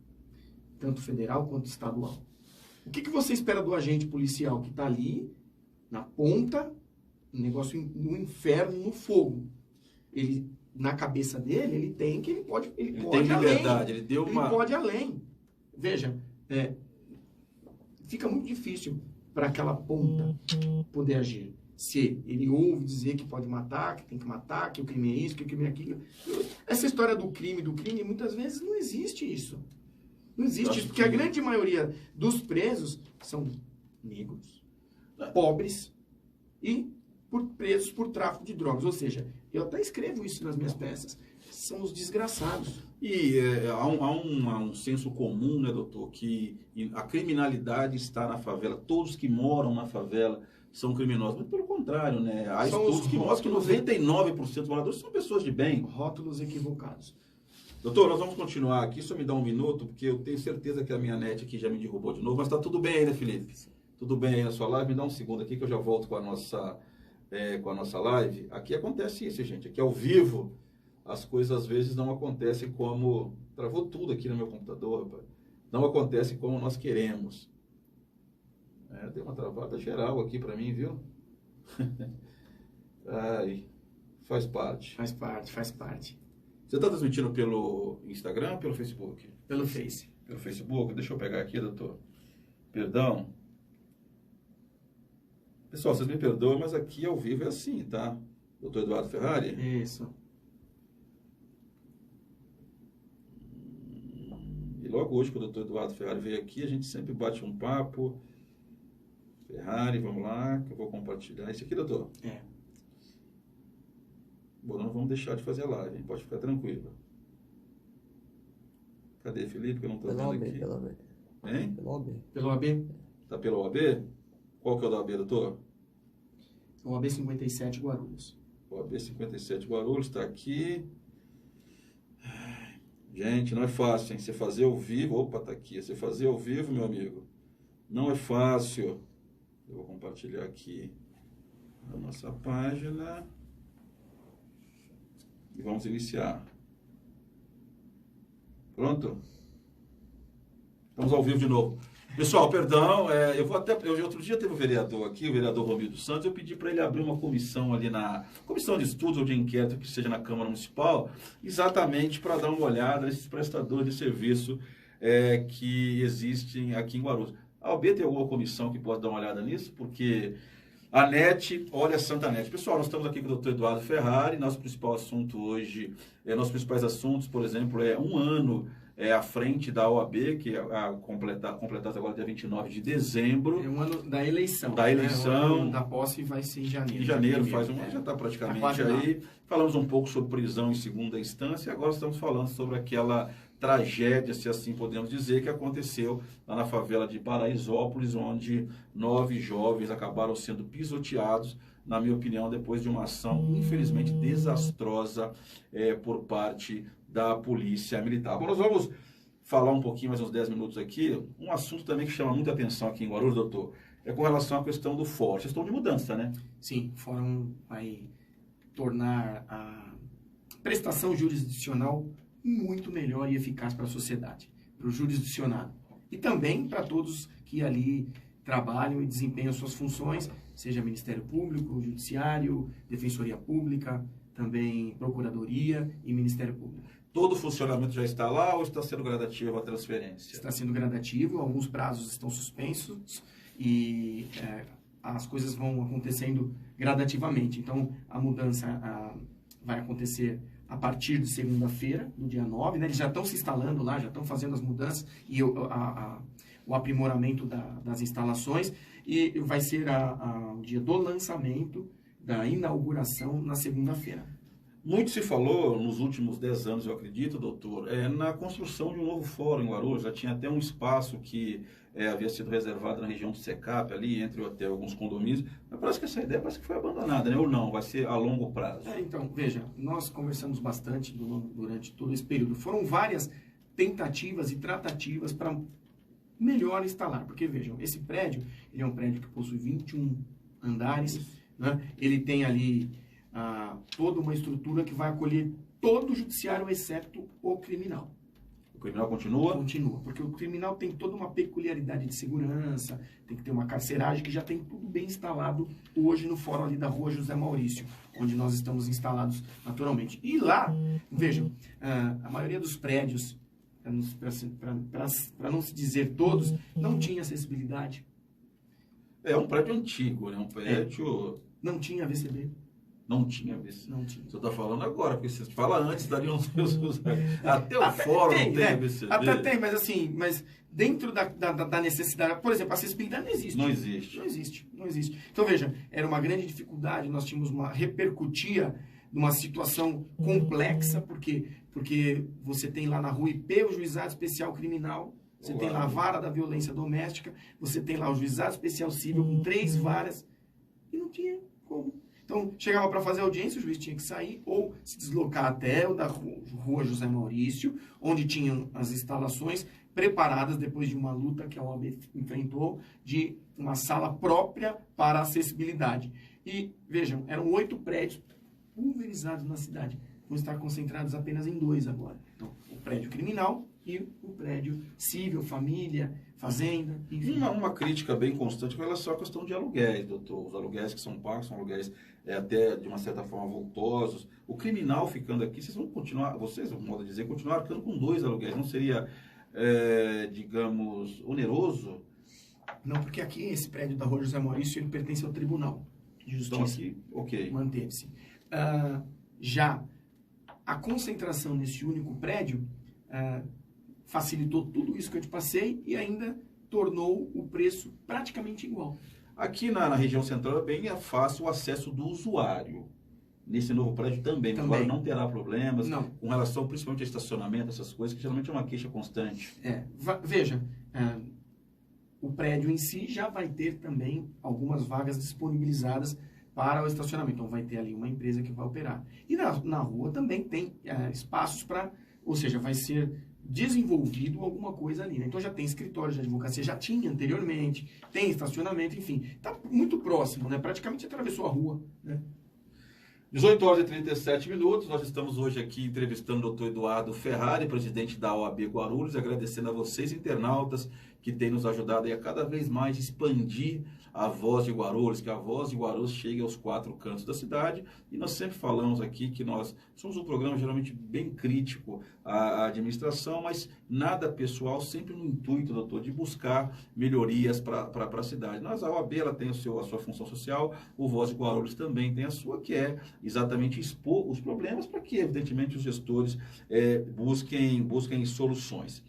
tanto federal quanto estadual? O que você espera do agente policial que está ali, na ponta, no inferno, no fogo? Ele, na cabeça dele, ele tem que ele pode tem liberdade, além. Ele pode além. Veja, fica muito difícil para aquela ponta poder agir. Se ele ouve dizer que pode matar, que tem que matar, que o crime é isso, que o crime é aquilo. Essa história do crime, muitas vezes não existe isso. Não existe isso, porque a grande maioria dos presos são negros, pobres e presos por tráfico de drogas. Ou seja, eu até escrevo isso nas minhas peças. São os desgraçados. E há um senso comum, né, doutor, que a criminalidade está na favela. Todos que moram na favela são criminosos. Mas pelo contrário, né? Há estudos que mostram que 99% dos moradores são pessoas de bem. Rótulos equivocados. Doutor, nós vamos continuar aqui. Só me dá um minuto, porque eu tenho certeza que a minha net aqui já me derrubou de novo. Mas está tudo bem aí, né, Felipe? Tudo bem aí na sua live? Me dá um segundo aqui que eu já volto com a nossa live. Aqui acontece isso, gente. Aqui ao vivo, as coisas às vezes não acontecem como... Travou tudo aqui no meu computador, rapaz. Não acontece como nós queremos. Deu uma travada geral aqui para mim, viu? Faz parte. Faz parte. Você está transmitindo pelo Instagram ou pelo Facebook? Pelo Face. Pelo Facebook? Deixa eu pegar aqui, doutor. Perdão. Pessoal, vocês me perdoam, mas aqui ao vivo é assim, tá? Doutor Eduardo Ferrari? Isso. E logo hoje, quando o doutor Eduardo Ferrari veio aqui, a gente sempre bate um papo. Ferrari, vamos lá, que eu vou compartilhar. Esse aqui, doutor? Bom, não vamos deixar de fazer a live, hein? Pode ficar tranquilo. Cadê, Felipe? Que eu não estou vendo aqui. Pelo AB. Hein? Pelo AB. Pelo AB? Tá pelo OAB? Qual que é o da OAB, doutor? O AB 57 Guarulhos. O AB 57 Guarulhos está aqui. Gente, não é fácil, hein? Você fazer ao vivo... Opa, tá aqui. Você fazer ao vivo, meu amigo, não é fácil. Eu vou compartilhar aqui a nossa página. E vamos iniciar. Pronto? Estamos ao vivo de novo. Pessoal, perdão, outro dia teve um vereador aqui, o vereador Romildo Santos, eu pedi para ele abrir uma comissão ali na comissão de estudos ou de inquérito que seja na Câmara Municipal, exatamente para dar uma olhada nesses prestadores de serviço que existem aqui em Guarulhos. A OAB tem alguma comissão que pode dar uma olhada nisso? Porque a NET, olha a Santa NET. Pessoal, nós estamos aqui com o doutor Eduardo Ferrari, nosso principal assunto hoje, nossos principais assuntos, por exemplo, é 1 ano à frente da OAB, que completado agora dia 29 de dezembro. É 1 ano da eleição. Da eleição. O ano da posse vai ser em janeiro. Em janeiro, faz um ano, já está praticamente aí. Falamos um pouco sobre prisão em segunda instância, e agora estamos falando sobre aquela tragédia, se assim podemos dizer, que aconteceu lá na favela de Paraisópolis, onde 9 jovens acabaram sendo pisoteados, na minha opinião, depois de uma ação, infelizmente, desastrosa por parte da Polícia Militar. Bom, nós vamos falar um pouquinho, mais uns 10 minutos aqui, um assunto também que chama muita atenção aqui em Guarulhos, doutor, é com relação à questão do fórum. Vocês estão de mudança, né? Sim, o fórum vai tornar a prestação jurisdicional muito melhor e eficaz para a sociedade, para o jurisdicionado. E também para todos que ali trabalham e desempenham suas funções, seja Ministério Público, Judiciário, Defensoria Pública, também Procuradoria e Ministério Público. Todo o funcionamento já está lá ou está sendo gradativo a transferência? Está sendo gradativo, alguns prazos estão suspensos e as coisas vão acontecendo gradativamente. Então, a mudança vai acontecer a partir de segunda-feira, no dia 9, né? Eles já estão se instalando lá, já estão fazendo as mudanças e o aprimoramento das instalações, e vai ser o dia do lançamento, da inauguração, na segunda-feira. Muito se falou nos últimos 10 anos, eu acredito, doutor, na construção de um novo fórum em Guarulhos. Já tinha até um espaço que havia sido reservado na região do Secap, ali entre o hotel e alguns condomínios. Mas parece que essa ideia que foi abandonada, né? Ou não? Vai ser a longo prazo? Então, veja, nós conversamos bastante durante todo esse período. Foram várias tentativas e tratativas para melhor instalar. Porque, vejam, esse prédio, ele é um prédio que possui 21 andares, né? Ele tem ali toda uma estrutura que vai acolher todo o judiciário, exceto o criminal. O criminal continua? Continua, porque o criminal tem toda uma peculiaridade de segurança, tem que ter uma carceragem que já tem tudo bem instalado hoje no fórum ali da Rua José Maurício, onde nós estamos instalados naturalmente. E lá, vejam, a maioria dos prédios, para não se dizer todos, não tinha acessibilidade. É um prédio antigo, né? Um prédio... Não tinha VCB. Não tinha visto. Não tinha. Você está falando agora, porque você fala antes, daria uns... Até o fórum não tem VCB. Até tem, mas assim, dentro da necessidade... Por exemplo, a acessibilidade não existe. Não existe. Não existe, não existe. Então, veja, era uma grande dificuldade, nós tínhamos repercutia numa situação complexa, porque você tem lá na Rua IP o Juizado Especial Criminal, você tem lá a Vara da Violência Doméstica, você tem lá o Juizado Especial Civil com 3 varas, e não tinha como. Então, chegava para fazer audiência, o juiz tinha que sair ou se deslocar até o da Rua José Maurício, onde tinham as instalações preparadas depois de uma luta que a OAB enfrentou, de uma sala própria para acessibilidade. E, vejam, eram 8 prédios pulverizados na cidade. Vão estar concentrados apenas em 2 agora. Então, o prédio criminal e o prédio civil, família, fazenda, enfim. Uma crítica bem constante com relação à questão de aluguéis, doutor. Os aluguéis que são pagos são aluguéis até, de uma certa forma, voltosos. O criminal ficando aqui, vocês vão continuar, vocês, modo de dizer, continuar ficando com 2 aluguéis. Não seria, digamos, oneroso? Não, porque aqui, esse prédio da Rua José Maurício, ele pertence ao Tribunal de Justiça. Então aqui, ok. Manteve-se. Já a concentração nesse único prédio facilitou tudo isso que eu te passei e ainda tornou o preço praticamente igual. Aqui na região central é bem fácil o acesso do usuário. Nesse novo prédio também. O usuário não terá problemas com relação principalmente a estacionamento, essas coisas, que geralmente é uma queixa constante. Veja, o prédio em si já vai ter também algumas vagas disponibilizadas para o estacionamento. Então, vai ter ali uma empresa que vai operar. E na rua também tem espaços para... Ou seja, vai ser desenvolvido alguma coisa ali, né? Então, já tem escritório de advocacia, já tinha anteriormente, tem estacionamento, enfim. Está muito próximo, né? Praticamente atravessou a rua, né? 18 horas e 37 minutos, nós estamos hoje aqui entrevistando o doutor Eduardo Ferrari, presidente da OAB Guarulhos, agradecendo a vocês, internautas, que têm nos ajudado a cada vez mais expandir a voz de Guarulhos, que a voz de Guarulhos chegue aos 4 cantos da cidade. E nós sempre falamos aqui que nós somos um programa geralmente bem crítico à administração, mas nada pessoal, sempre no intuito, doutor, de buscar melhorias para a cidade. Nós, a OAB, ela tem a sua função social, o Voz de Guarulhos também tem a sua, que é exatamente expor os problemas para que, evidentemente, os gestores busquem soluções.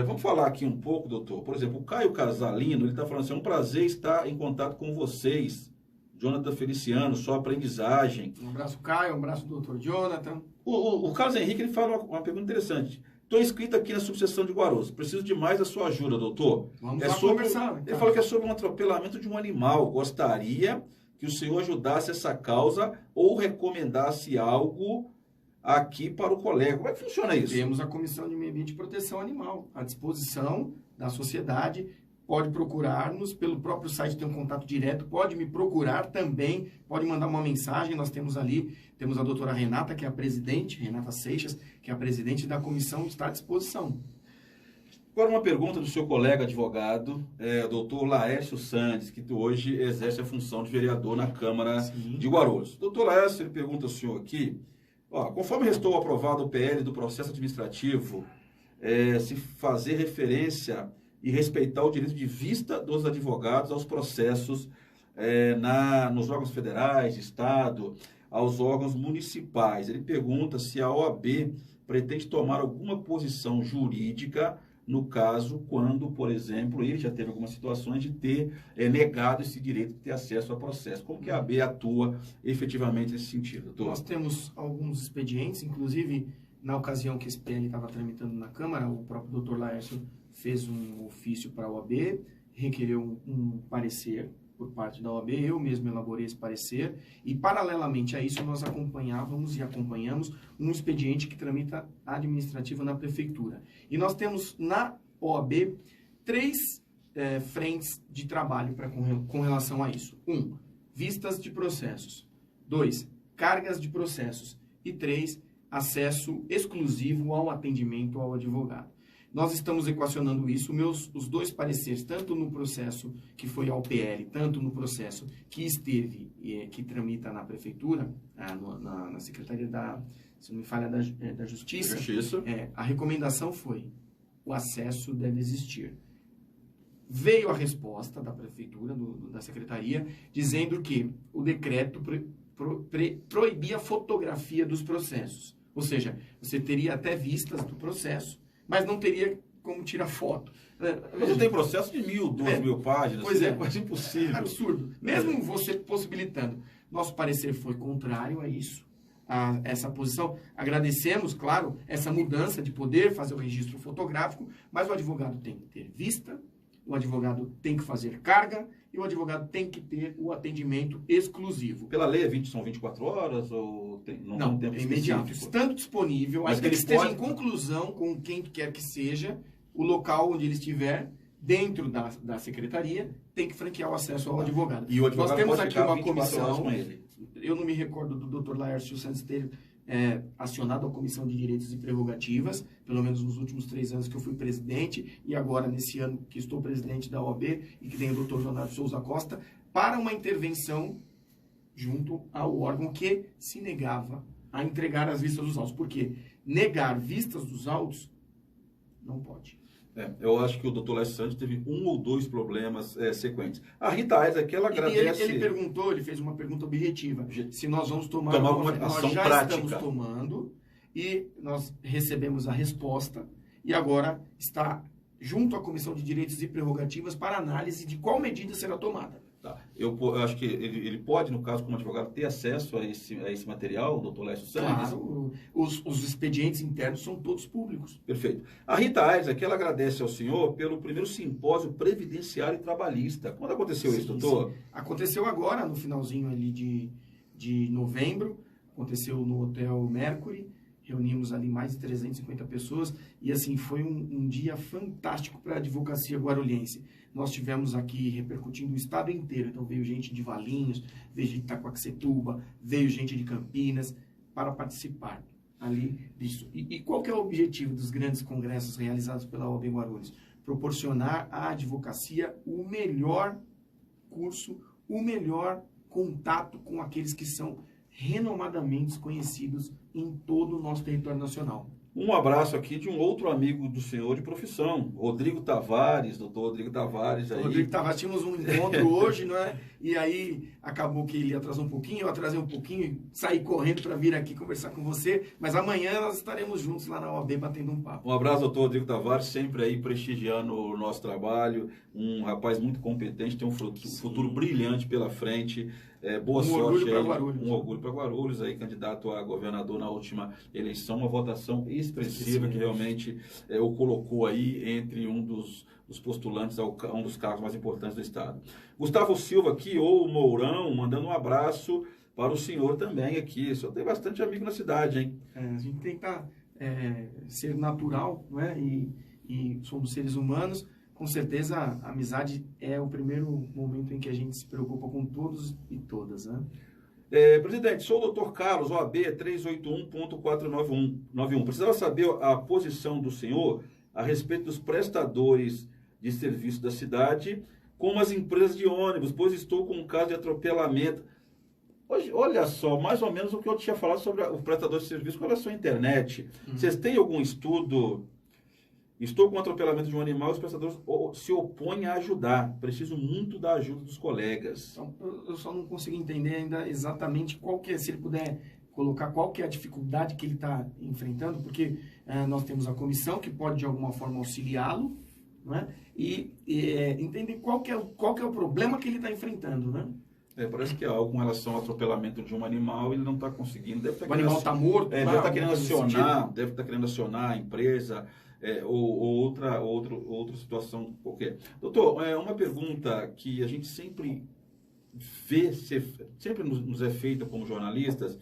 Vamos falar aqui um pouco, doutor. Por exemplo, o Caio Casalino, ele está falando assim, é um prazer estar em contato com vocês. Jonathan Feliciano, sua aprendizagem. Um abraço, Caio, um abraço, doutor Jonathan. O Carlos Henrique, ele fala uma pergunta interessante. Estou inscrito aqui na subseção de Guarulhos. Preciso de mais da sua ajuda, doutor. Vamos lá conversar. Ele falou que é sobre um atropelamento de um animal. Gostaria que o senhor ajudasse essa causa ou recomendasse algo aqui para o colega. Como é que funciona isso? Temos a Comissão de Meio Ambiente e Proteção Animal à disposição da sociedade. Pode procurar-nos pelo próprio site, tem um contato direto. Pode me procurar também, pode mandar uma mensagem. Nós temos ali, temos a doutora Renata, que é a presidente, Renata Seixas, que é a presidente da comissão, está à disposição. Agora uma pergunta do seu colega advogado, doutor Laércio Sandes, que hoje exerce a função de vereador na Câmara de Guarulhos. Doutor Laércio, ele pergunta ao senhor aqui, Ó, conforme restou aprovado o PL do processo administrativo, se fazer referência e respeitar o direito de vista dos advogados aos processos nos órgãos federais, Estado, aos órgãos municipais. Ele pergunta se a OAB pretende tomar alguma posição jurídica no caso quando, por exemplo, ele já teve algumas situações de ter negado esse direito de ter acesso ao processo. Como que a OAB atua efetivamente nesse sentido, doutor? Nós temos alguns expedientes, inclusive na ocasião que esse PL estava tramitando na Câmara, o próprio doutor Laércio fez um ofício para a OAB, requereu um parecer por parte da OAB, eu mesmo elaborei esse parecer, e paralelamente a isso nós acompanhávamos e acompanhamos um expediente que tramita administrativo na Prefeitura. E nós temos na OAB 3 frentes de trabalho com relação a isso. 1, vistas de processos. 2, cargas de processos. E 3, acesso exclusivo ao atendimento ao advogado. Nós estamos equacionando isso, os 2 pareceres, tanto no processo que foi ao PL, tanto no processo que esteve, que tramita na Prefeitura, na Secretaria se não me falha, da Justiça. A recomendação foi, o acesso deve existir. Veio a resposta da Prefeitura, da Secretaria, dizendo que o decreto proibia a fotografia dos processos. Ou seja, você teria até vistas do processo, mas não teria como tirar foto. Mas não tem processo de 1.000, 2.000 páginas. Pois é. Quase impossível. Absurdo. Mesmo você possibilitando. Nosso parecer foi contrário a isso, a essa posição. Agradecemos, claro, essa mudança de poder fazer o registro fotográfico, mas o advogado tem que ter vista, o advogado tem que fazer carga e o advogado tem que ter o atendimento exclusivo. Pela lei, são 24 horas ou não tem tempo imediato. Estando disponível, mas ainda que esteja em conclusão com quem quer que seja, o local onde ele estiver, dentro da secretaria, tem que franquear o acesso ao advogado. E o advogado Nós temos pode aqui ficar uma 24 horas comissão, com ele. Eu não me recordo do Dr. Laércio Santos ter acionado a Comissão de Direitos e Prerrogativas, pelo menos nos últimos 3 anos que eu fui presidente, e agora nesse ano que estou presidente da OAB e que tem o Dr. Leonardo Souza Costa, para uma intervenção junto ao órgão que se negava a entregar as vistas dos autos. Porque negar vistas dos autos não pode. Eu acho que o doutor Lécio Santos teve 1 ou 2 problemas sequentes. A Rita Aires aqui, ela agradece... Ele fez uma pergunta objetiva. Se nós vamos tomar alguma ação já prática. Estamos tomando e nós recebemos a resposta e agora está junto à Comissão de Direitos e Prerrogativas para análise de qual medida será tomada. Tá. Eu acho que ele pode, no caso, como advogado, ter acesso a esse material, o doutor Lécio Santos? Claro, os expedientes internos são todos públicos. Perfeito. A Rita Aires aqui, ela agradece ao senhor pelo primeiro simpósio previdenciário e trabalhista. Quando aconteceu isso, doutor? Sim. Aconteceu agora, no finalzinho ali de novembro, aconteceu no Hotel Mercury, reunimos ali mais de 350 pessoas e assim foi um dia fantástico para a advocacia guarulhense. Nós tivemos aqui repercutindo o estado inteiro, então veio gente de Valinhos, veio gente de Itacoaxetuba, veio gente de Campinas para participar ali disso. E qual que é o objetivo dos grandes congressos realizados pela OAB Guarulhos? Proporcionar à advocacia o melhor curso, o melhor contato com aqueles que são renomadamente conhecidos em todo o nosso território nacional. Um abraço aqui de um outro amigo do senhor de profissão, Rodrigo Tavares, doutor Rodrigo Tavares. Aí. Rodrigo Tavares, tínhamos um encontro hoje, não é? E aí acabou que ele atrasou um pouquinho, eu atrasei um pouquinho e saí correndo para vir aqui conversar com você, mas amanhã nós estaremos juntos lá na OAB batendo um papo. Um abraço, doutor Rodrigo Tavares, sempre aí prestigiando o nosso trabalho, um rapaz muito competente, tem um futuro brilhante pela frente. Boa sorte aí, um orgulho para Guarulhos, aí, candidato a governador na última eleição, uma votação expressiva que realmente o colocou aí entre um dos postulantes a um dos cargos mais importantes do Estado. Gustavo Silva aqui, ou Mourão, mandando um abraço para o senhor também aqui. O senhor tem bastante amigo na cidade, hein? A gente tem que ser natural, não é? E somos seres humanos. Com certeza, a amizade é o primeiro momento em que a gente se preocupa com todos e todas, né? Presidente, sou o Dr. Carlos, OAB 381.491. Precisava saber a posição do senhor a respeito dos prestadores de serviço da cidade, como as empresas de ônibus, pois estou com um caso de atropelamento. Hoje, olha só, mais ou menos o que eu tinha falado sobre o prestador de serviço com relação à internet. Vocês têm algum estudo? Estou com o atropelamento de um animal e os prestadores se opõem a ajudar. Preciso muito da ajuda dos colegas. Então, eu só não consigo entender ainda exatamente qual que é, se ele puder colocar qual que é a dificuldade que ele está enfrentando, porque nós temos a comissão que pode de alguma forma auxiliá-lo, né? E entender qual que é o problema que ele está enfrentando, né? Parece que é algo com relação ao atropelamento de um animal, ele não está conseguindo. O animal está morto. Deve estar querendo acionar a empresa ou outra situação qualquer. Doutor, uma pergunta que a gente sempre vê, sempre nos é feita como jornalistas,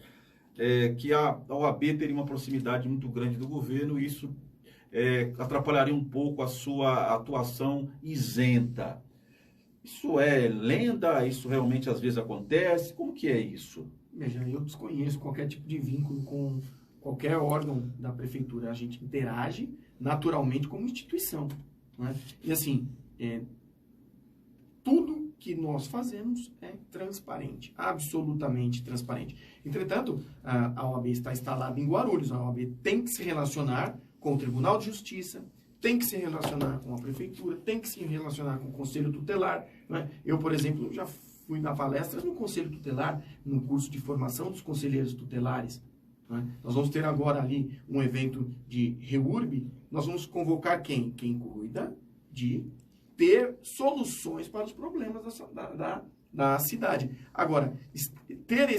que a OAB teria uma proximidade muito grande do governo e isso atrapalharia um pouco a sua atuação isenta. Isso é lenda? Isso realmente às vezes acontece? Como que é isso? Veja, eu desconheço qualquer tipo de vínculo com qualquer órgão da prefeitura. A gente interage naturalmente como instituição, né? E assim, tudo que nós fazemos é transparente, absolutamente transparente. Entretanto, a OAB está instalada em Guarulhos. A OAB tem que se relacionar com o Tribunal de Justiça, tem que se relacionar com a prefeitura, tem que se relacionar com o Conselho Tutelar, né? Eu, por exemplo, já fui dar palestras no Conselho Tutelar, no curso de formação dos conselheiros tutelares, né? Nós vamos ter agora ali um evento de REURB, nós vamos convocar quem? Quem cuida de ter soluções para os problemas da cidade. Agora, ter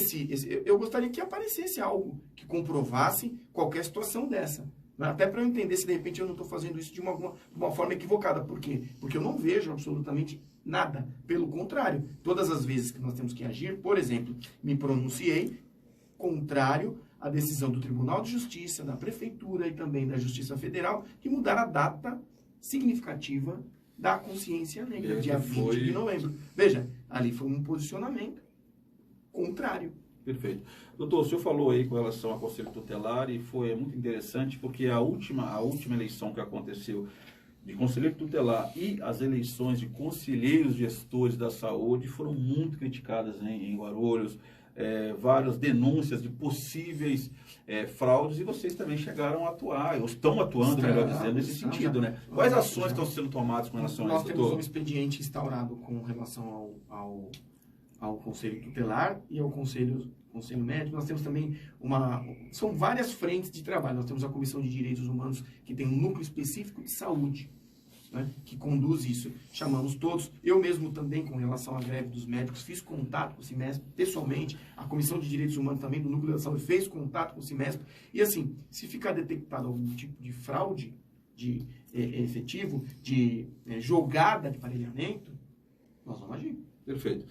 eu gostaria que aparecesse algo que comprovasse qualquer situação dessa. Até para eu entender se de repente eu não estou fazendo isso de uma forma equivocada. Por quê? Porque eu não vejo absolutamente nada. Pelo contrário, todas as vezes que nós temos que agir, por exemplo, me pronunciei contrário à decisão do Tribunal de Justiça, da Prefeitura e também da Justiça Federal de mudar a data significativa da consciência negra, dia 20 de novembro. Veja, ali foi um posicionamento contrário. Perfeito. Doutor, o senhor falou aí com relação ao Conselho Tutelar e foi muito interessante porque a última eleição que aconteceu de Conselheiro Tutelar e as eleições de conselheiros gestores da saúde foram muito criticadas em Guarulhos, várias denúncias de possíveis fraudes e vocês também chegaram a atuar, ou estão atuando, melhor dizendo, nesse sentido, né? Quais ações estão sendo tomadas com relação a isso, doutor? Nós temos um expediente instaurado com relação ao Conselho Tutelar e ao Conselho Médico. Nós temos também são várias frentes de trabalho. Nós temos a Comissão de Direitos Humanos, que tem um núcleo específico de saúde, né, que conduz isso. Chamamos todos. Eu mesmo também, com relação à greve dos médicos, fiz contato com o CIMESP pessoalmente. A Comissão de Direitos Humanos também, do Núcleo da Saúde, fez contato com o CIMESP. E assim, se ficar detectado algum tipo de fraude efetivo, de jogada de aparelhamento, nós vamos agir. Perfeito.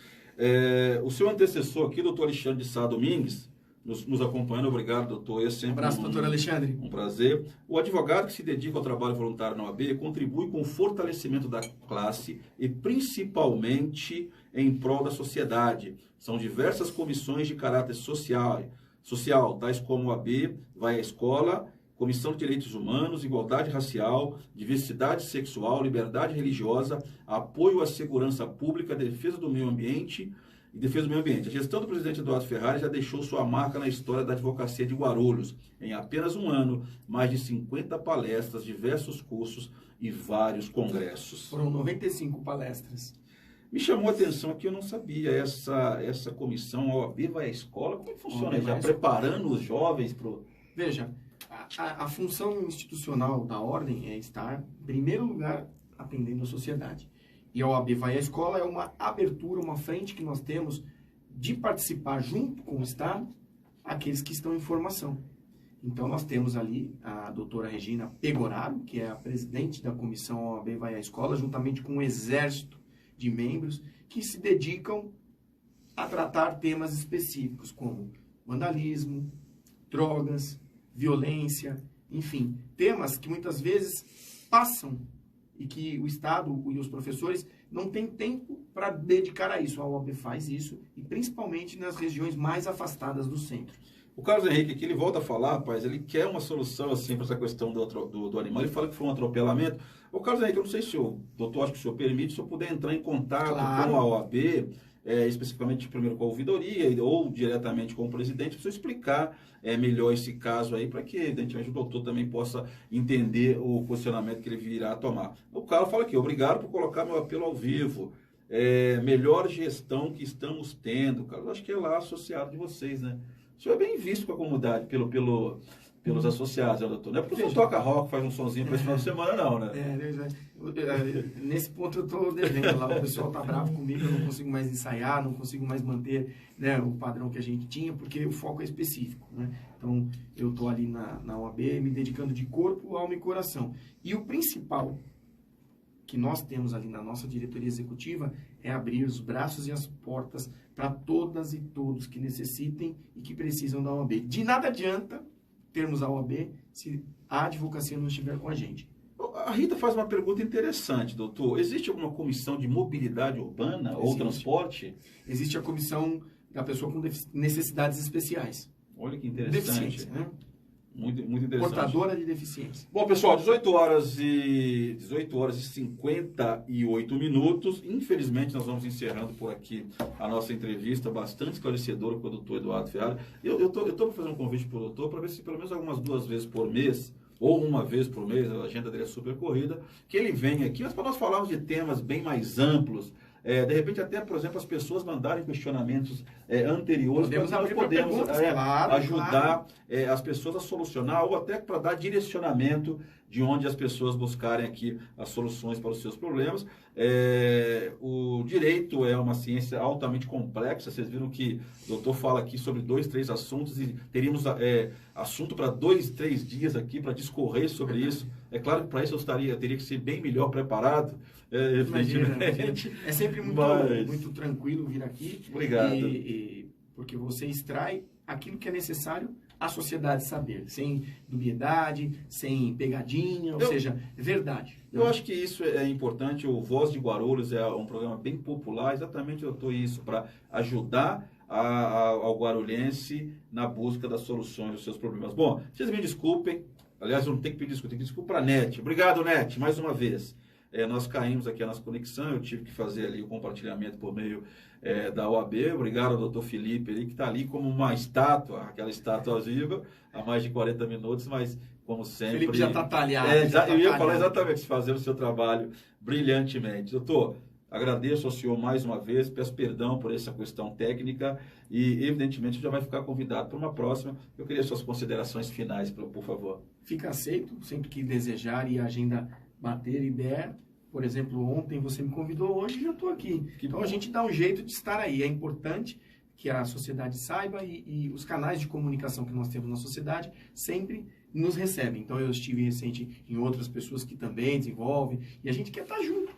O seu antecessor aqui, doutor Alexandre de Sá Domingues, nos acompanhando. Obrigado, doutor. Um abraço, doutor Alexandre. Um prazer. O advogado que se dedica ao trabalho voluntário na OAB contribui com o fortalecimento da classe e principalmente em prol da sociedade. São diversas comissões de caráter social, tais como a OAB Vai à Escola, Comissão de Direitos Humanos, Igualdade Racial, Diversidade Sexual, Liberdade Religiosa, Apoio à Segurança Pública, Defesa do Meio Ambiente e Defesa do Meio Ambiente. A gestão do presidente Eduardo Ferrari já deixou sua marca na história da advocacia de Guarulhos. Em apenas um ano, mais de 50 palestras, diversos cursos e vários congressos. Foram 95 palestras. Me chamou a atenção que eu não sabia essa comissão, a OAB Vai à Escola, como é que funciona? Já preparando os jovens para o... Veja, a função institucional da ordem é estar, em primeiro lugar, atendendo a sociedade. E a OAB Vai à Escola é uma abertura, uma frente que nós temos de participar junto com o Estado aqueles que estão em formação. Então, nós temos ali a doutora Regina Pegoraro, que é a presidente da comissão OAB Vai à Escola, juntamente com um exército de membros que se dedicam a tratar temas específicos como vandalismo, drogas, violência, enfim, temas que muitas vezes passam e que o Estado e os professores não têm tempo para dedicar a isso. A OAB faz isso, e principalmente nas regiões mais afastadas do centro. O Carlos Henrique aqui, ele volta a falar, rapaz, ele quer uma solução assim para essa questão do animal. Ele fala que foi um atropelamento. O Carlos Henrique, eu não sei se o doutor, acho que o senhor permite, se eu puder entrar em contato com a OAB, especificamente primeiro com a ouvidoria ou diretamente com o presidente, precisa explicar melhor esse caso aí, para que, evidentemente, o doutor também possa entender o posicionamento que ele virá a tomar. O Carlos fala aqui, obrigado por colocar meu apelo ao vivo. Melhor gestão que estamos tendo, Carlos. Acho que é lá associado de vocês, né? O senhor é bem visto com a comunidade, pelos associados, né, doutor? Não é porque o senhor toca rock, faz um sonzinho para esse final de semana, não, né? Nesse ponto eu estou devendo lá. O pessoal está bravo comigo, eu não consigo mais ensaiar, não consigo mais manter, né, o padrão que a gente tinha, porque o foco é específico, né? Então, eu estou ali na OAB me dedicando de corpo, alma e coração. E o principal que nós temos ali na nossa diretoria executiva é abrir os braços e as portas para todas e todos que necessitem e que precisam da OAB. De nada adianta termos a OAB se a advocacia não estiver com a gente. A Rita faz uma pergunta interessante, doutor. Existe alguma comissão de mobilidade urbana ou transporte? Existe a comissão da pessoa com necessidades especiais. Olha que interessante. Deficiência, né? Muito interessante. Portadora de deficiência. Bom, pessoal, 18 horas e 58 minutos. Infelizmente, nós vamos encerrando por aqui a nossa entrevista, bastante esclarecedora com o doutor Eduardo Ferrara. Eu estou fazendo um convite para o doutor para ver se pelo menos algumas 2 vezes por mês, ou uma vez por mês, a agenda dele é super corrida, que ele venha aqui, mas para nós falarmos de temas bem mais amplos. De repente, até, por exemplo, as pessoas mandarem questionamentos anteriores, nós podemos ajudar as pessoas a solucionar, ou até para dar direcionamento de onde as pessoas buscarem aqui as soluções para os seus problemas. O direito é uma ciência altamente complexa. Vocês viram que o doutor fala aqui sobre 2, 3 assuntos e teríamos assunto para 2, 3 dias aqui para discorrer sobre isso. É claro que para isso eu teria que ser bem melhor preparado. Imagina, é sempre muito tranquilo vir aqui. Obrigado. Porque você extrai aquilo que é necessário à sociedade saber, sem dubiedade, sem pegadinha, ou seja, verdade. Eu acho que isso é importante. O Voz de Guarulhos é um programa bem popular, exatamente isso, para ajudar ao guarulhense na busca das soluções dos seus problemas. Bom, vocês me desculpem, aliás, eu não tenho que pedir desculpa, tenho que pedir desculpa para a NET. Obrigado, NET, mais uma vez. Nós caímos aqui a nossa conexão, eu tive que fazer ali o compartilhamento por meio da OAB. Obrigado ao doutor Felipe, que está ali como uma estátua, aquela estátua viva, há mais de 40 minutos, mas como sempre... Felipe já está talhado. Eu ia falar exatamente, fazer o seu trabalho brilhantemente. Doutor, agradeço ao senhor mais uma vez, peço perdão por essa questão técnica e, evidentemente, já vai ficar convidado para uma próxima. Eu queria suas considerações finais, por favor. Fica aceito, sempre que desejar e a agenda bater e der. Por exemplo, ontem você me convidou, hoje já estou aqui. Então a gente dá um jeito de estar aí. É importante que a sociedade saiba e os canais de comunicação que nós temos na sociedade sempre nos recebem. Então eu estive recente em outras pessoas que também desenvolvem e a gente quer estar junto.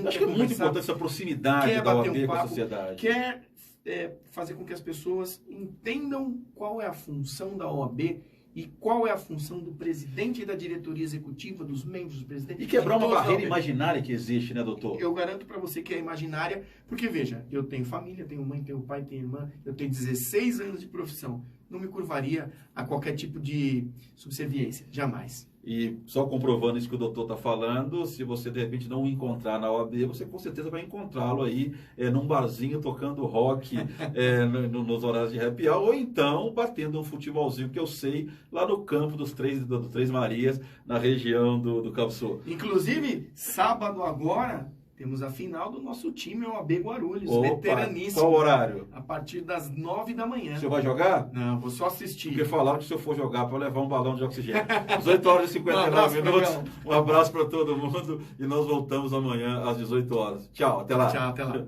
Acho que é muito importante essa proximidade da OAB com a sociedade. Quer fazer com que as pessoas entendam qual é a função da OAB e qual é a função do presidente e da diretoria executiva, dos membros do presidente. E quebrar uma barreira imaginária que existe, né, doutor? Eu garanto para você que é imaginária, porque, veja, eu tenho família, tenho mãe, tenho pai, tenho irmã, eu tenho 16 anos de profissão. Não me curvaria a qualquer tipo de subserviência, jamais. E só comprovando isso que o doutor está falando, se você de repente não o encontrar na OAB, você com certeza vai encontrá-lo aí num barzinho tocando rock nos horários de happy hour, ou então batendo um futebolzinho, que eu sei, lá no campo do Três Marias, na região do Cabo Sul. Inclusive, sábado agora, temos a final do nosso time, o OAB Guarulhos, veteraníssimo. Qual horário? A partir das 9 da manhã. O senhor vai jogar? Não, vou só assistir. Porque falaram que se eu for jogar, para levar um balão de oxigênio. 18 horas e 59 minutos. Um abraço para todo mundo e nós voltamos amanhã às 18 horas. Tchau, até lá. Tchau, até lá.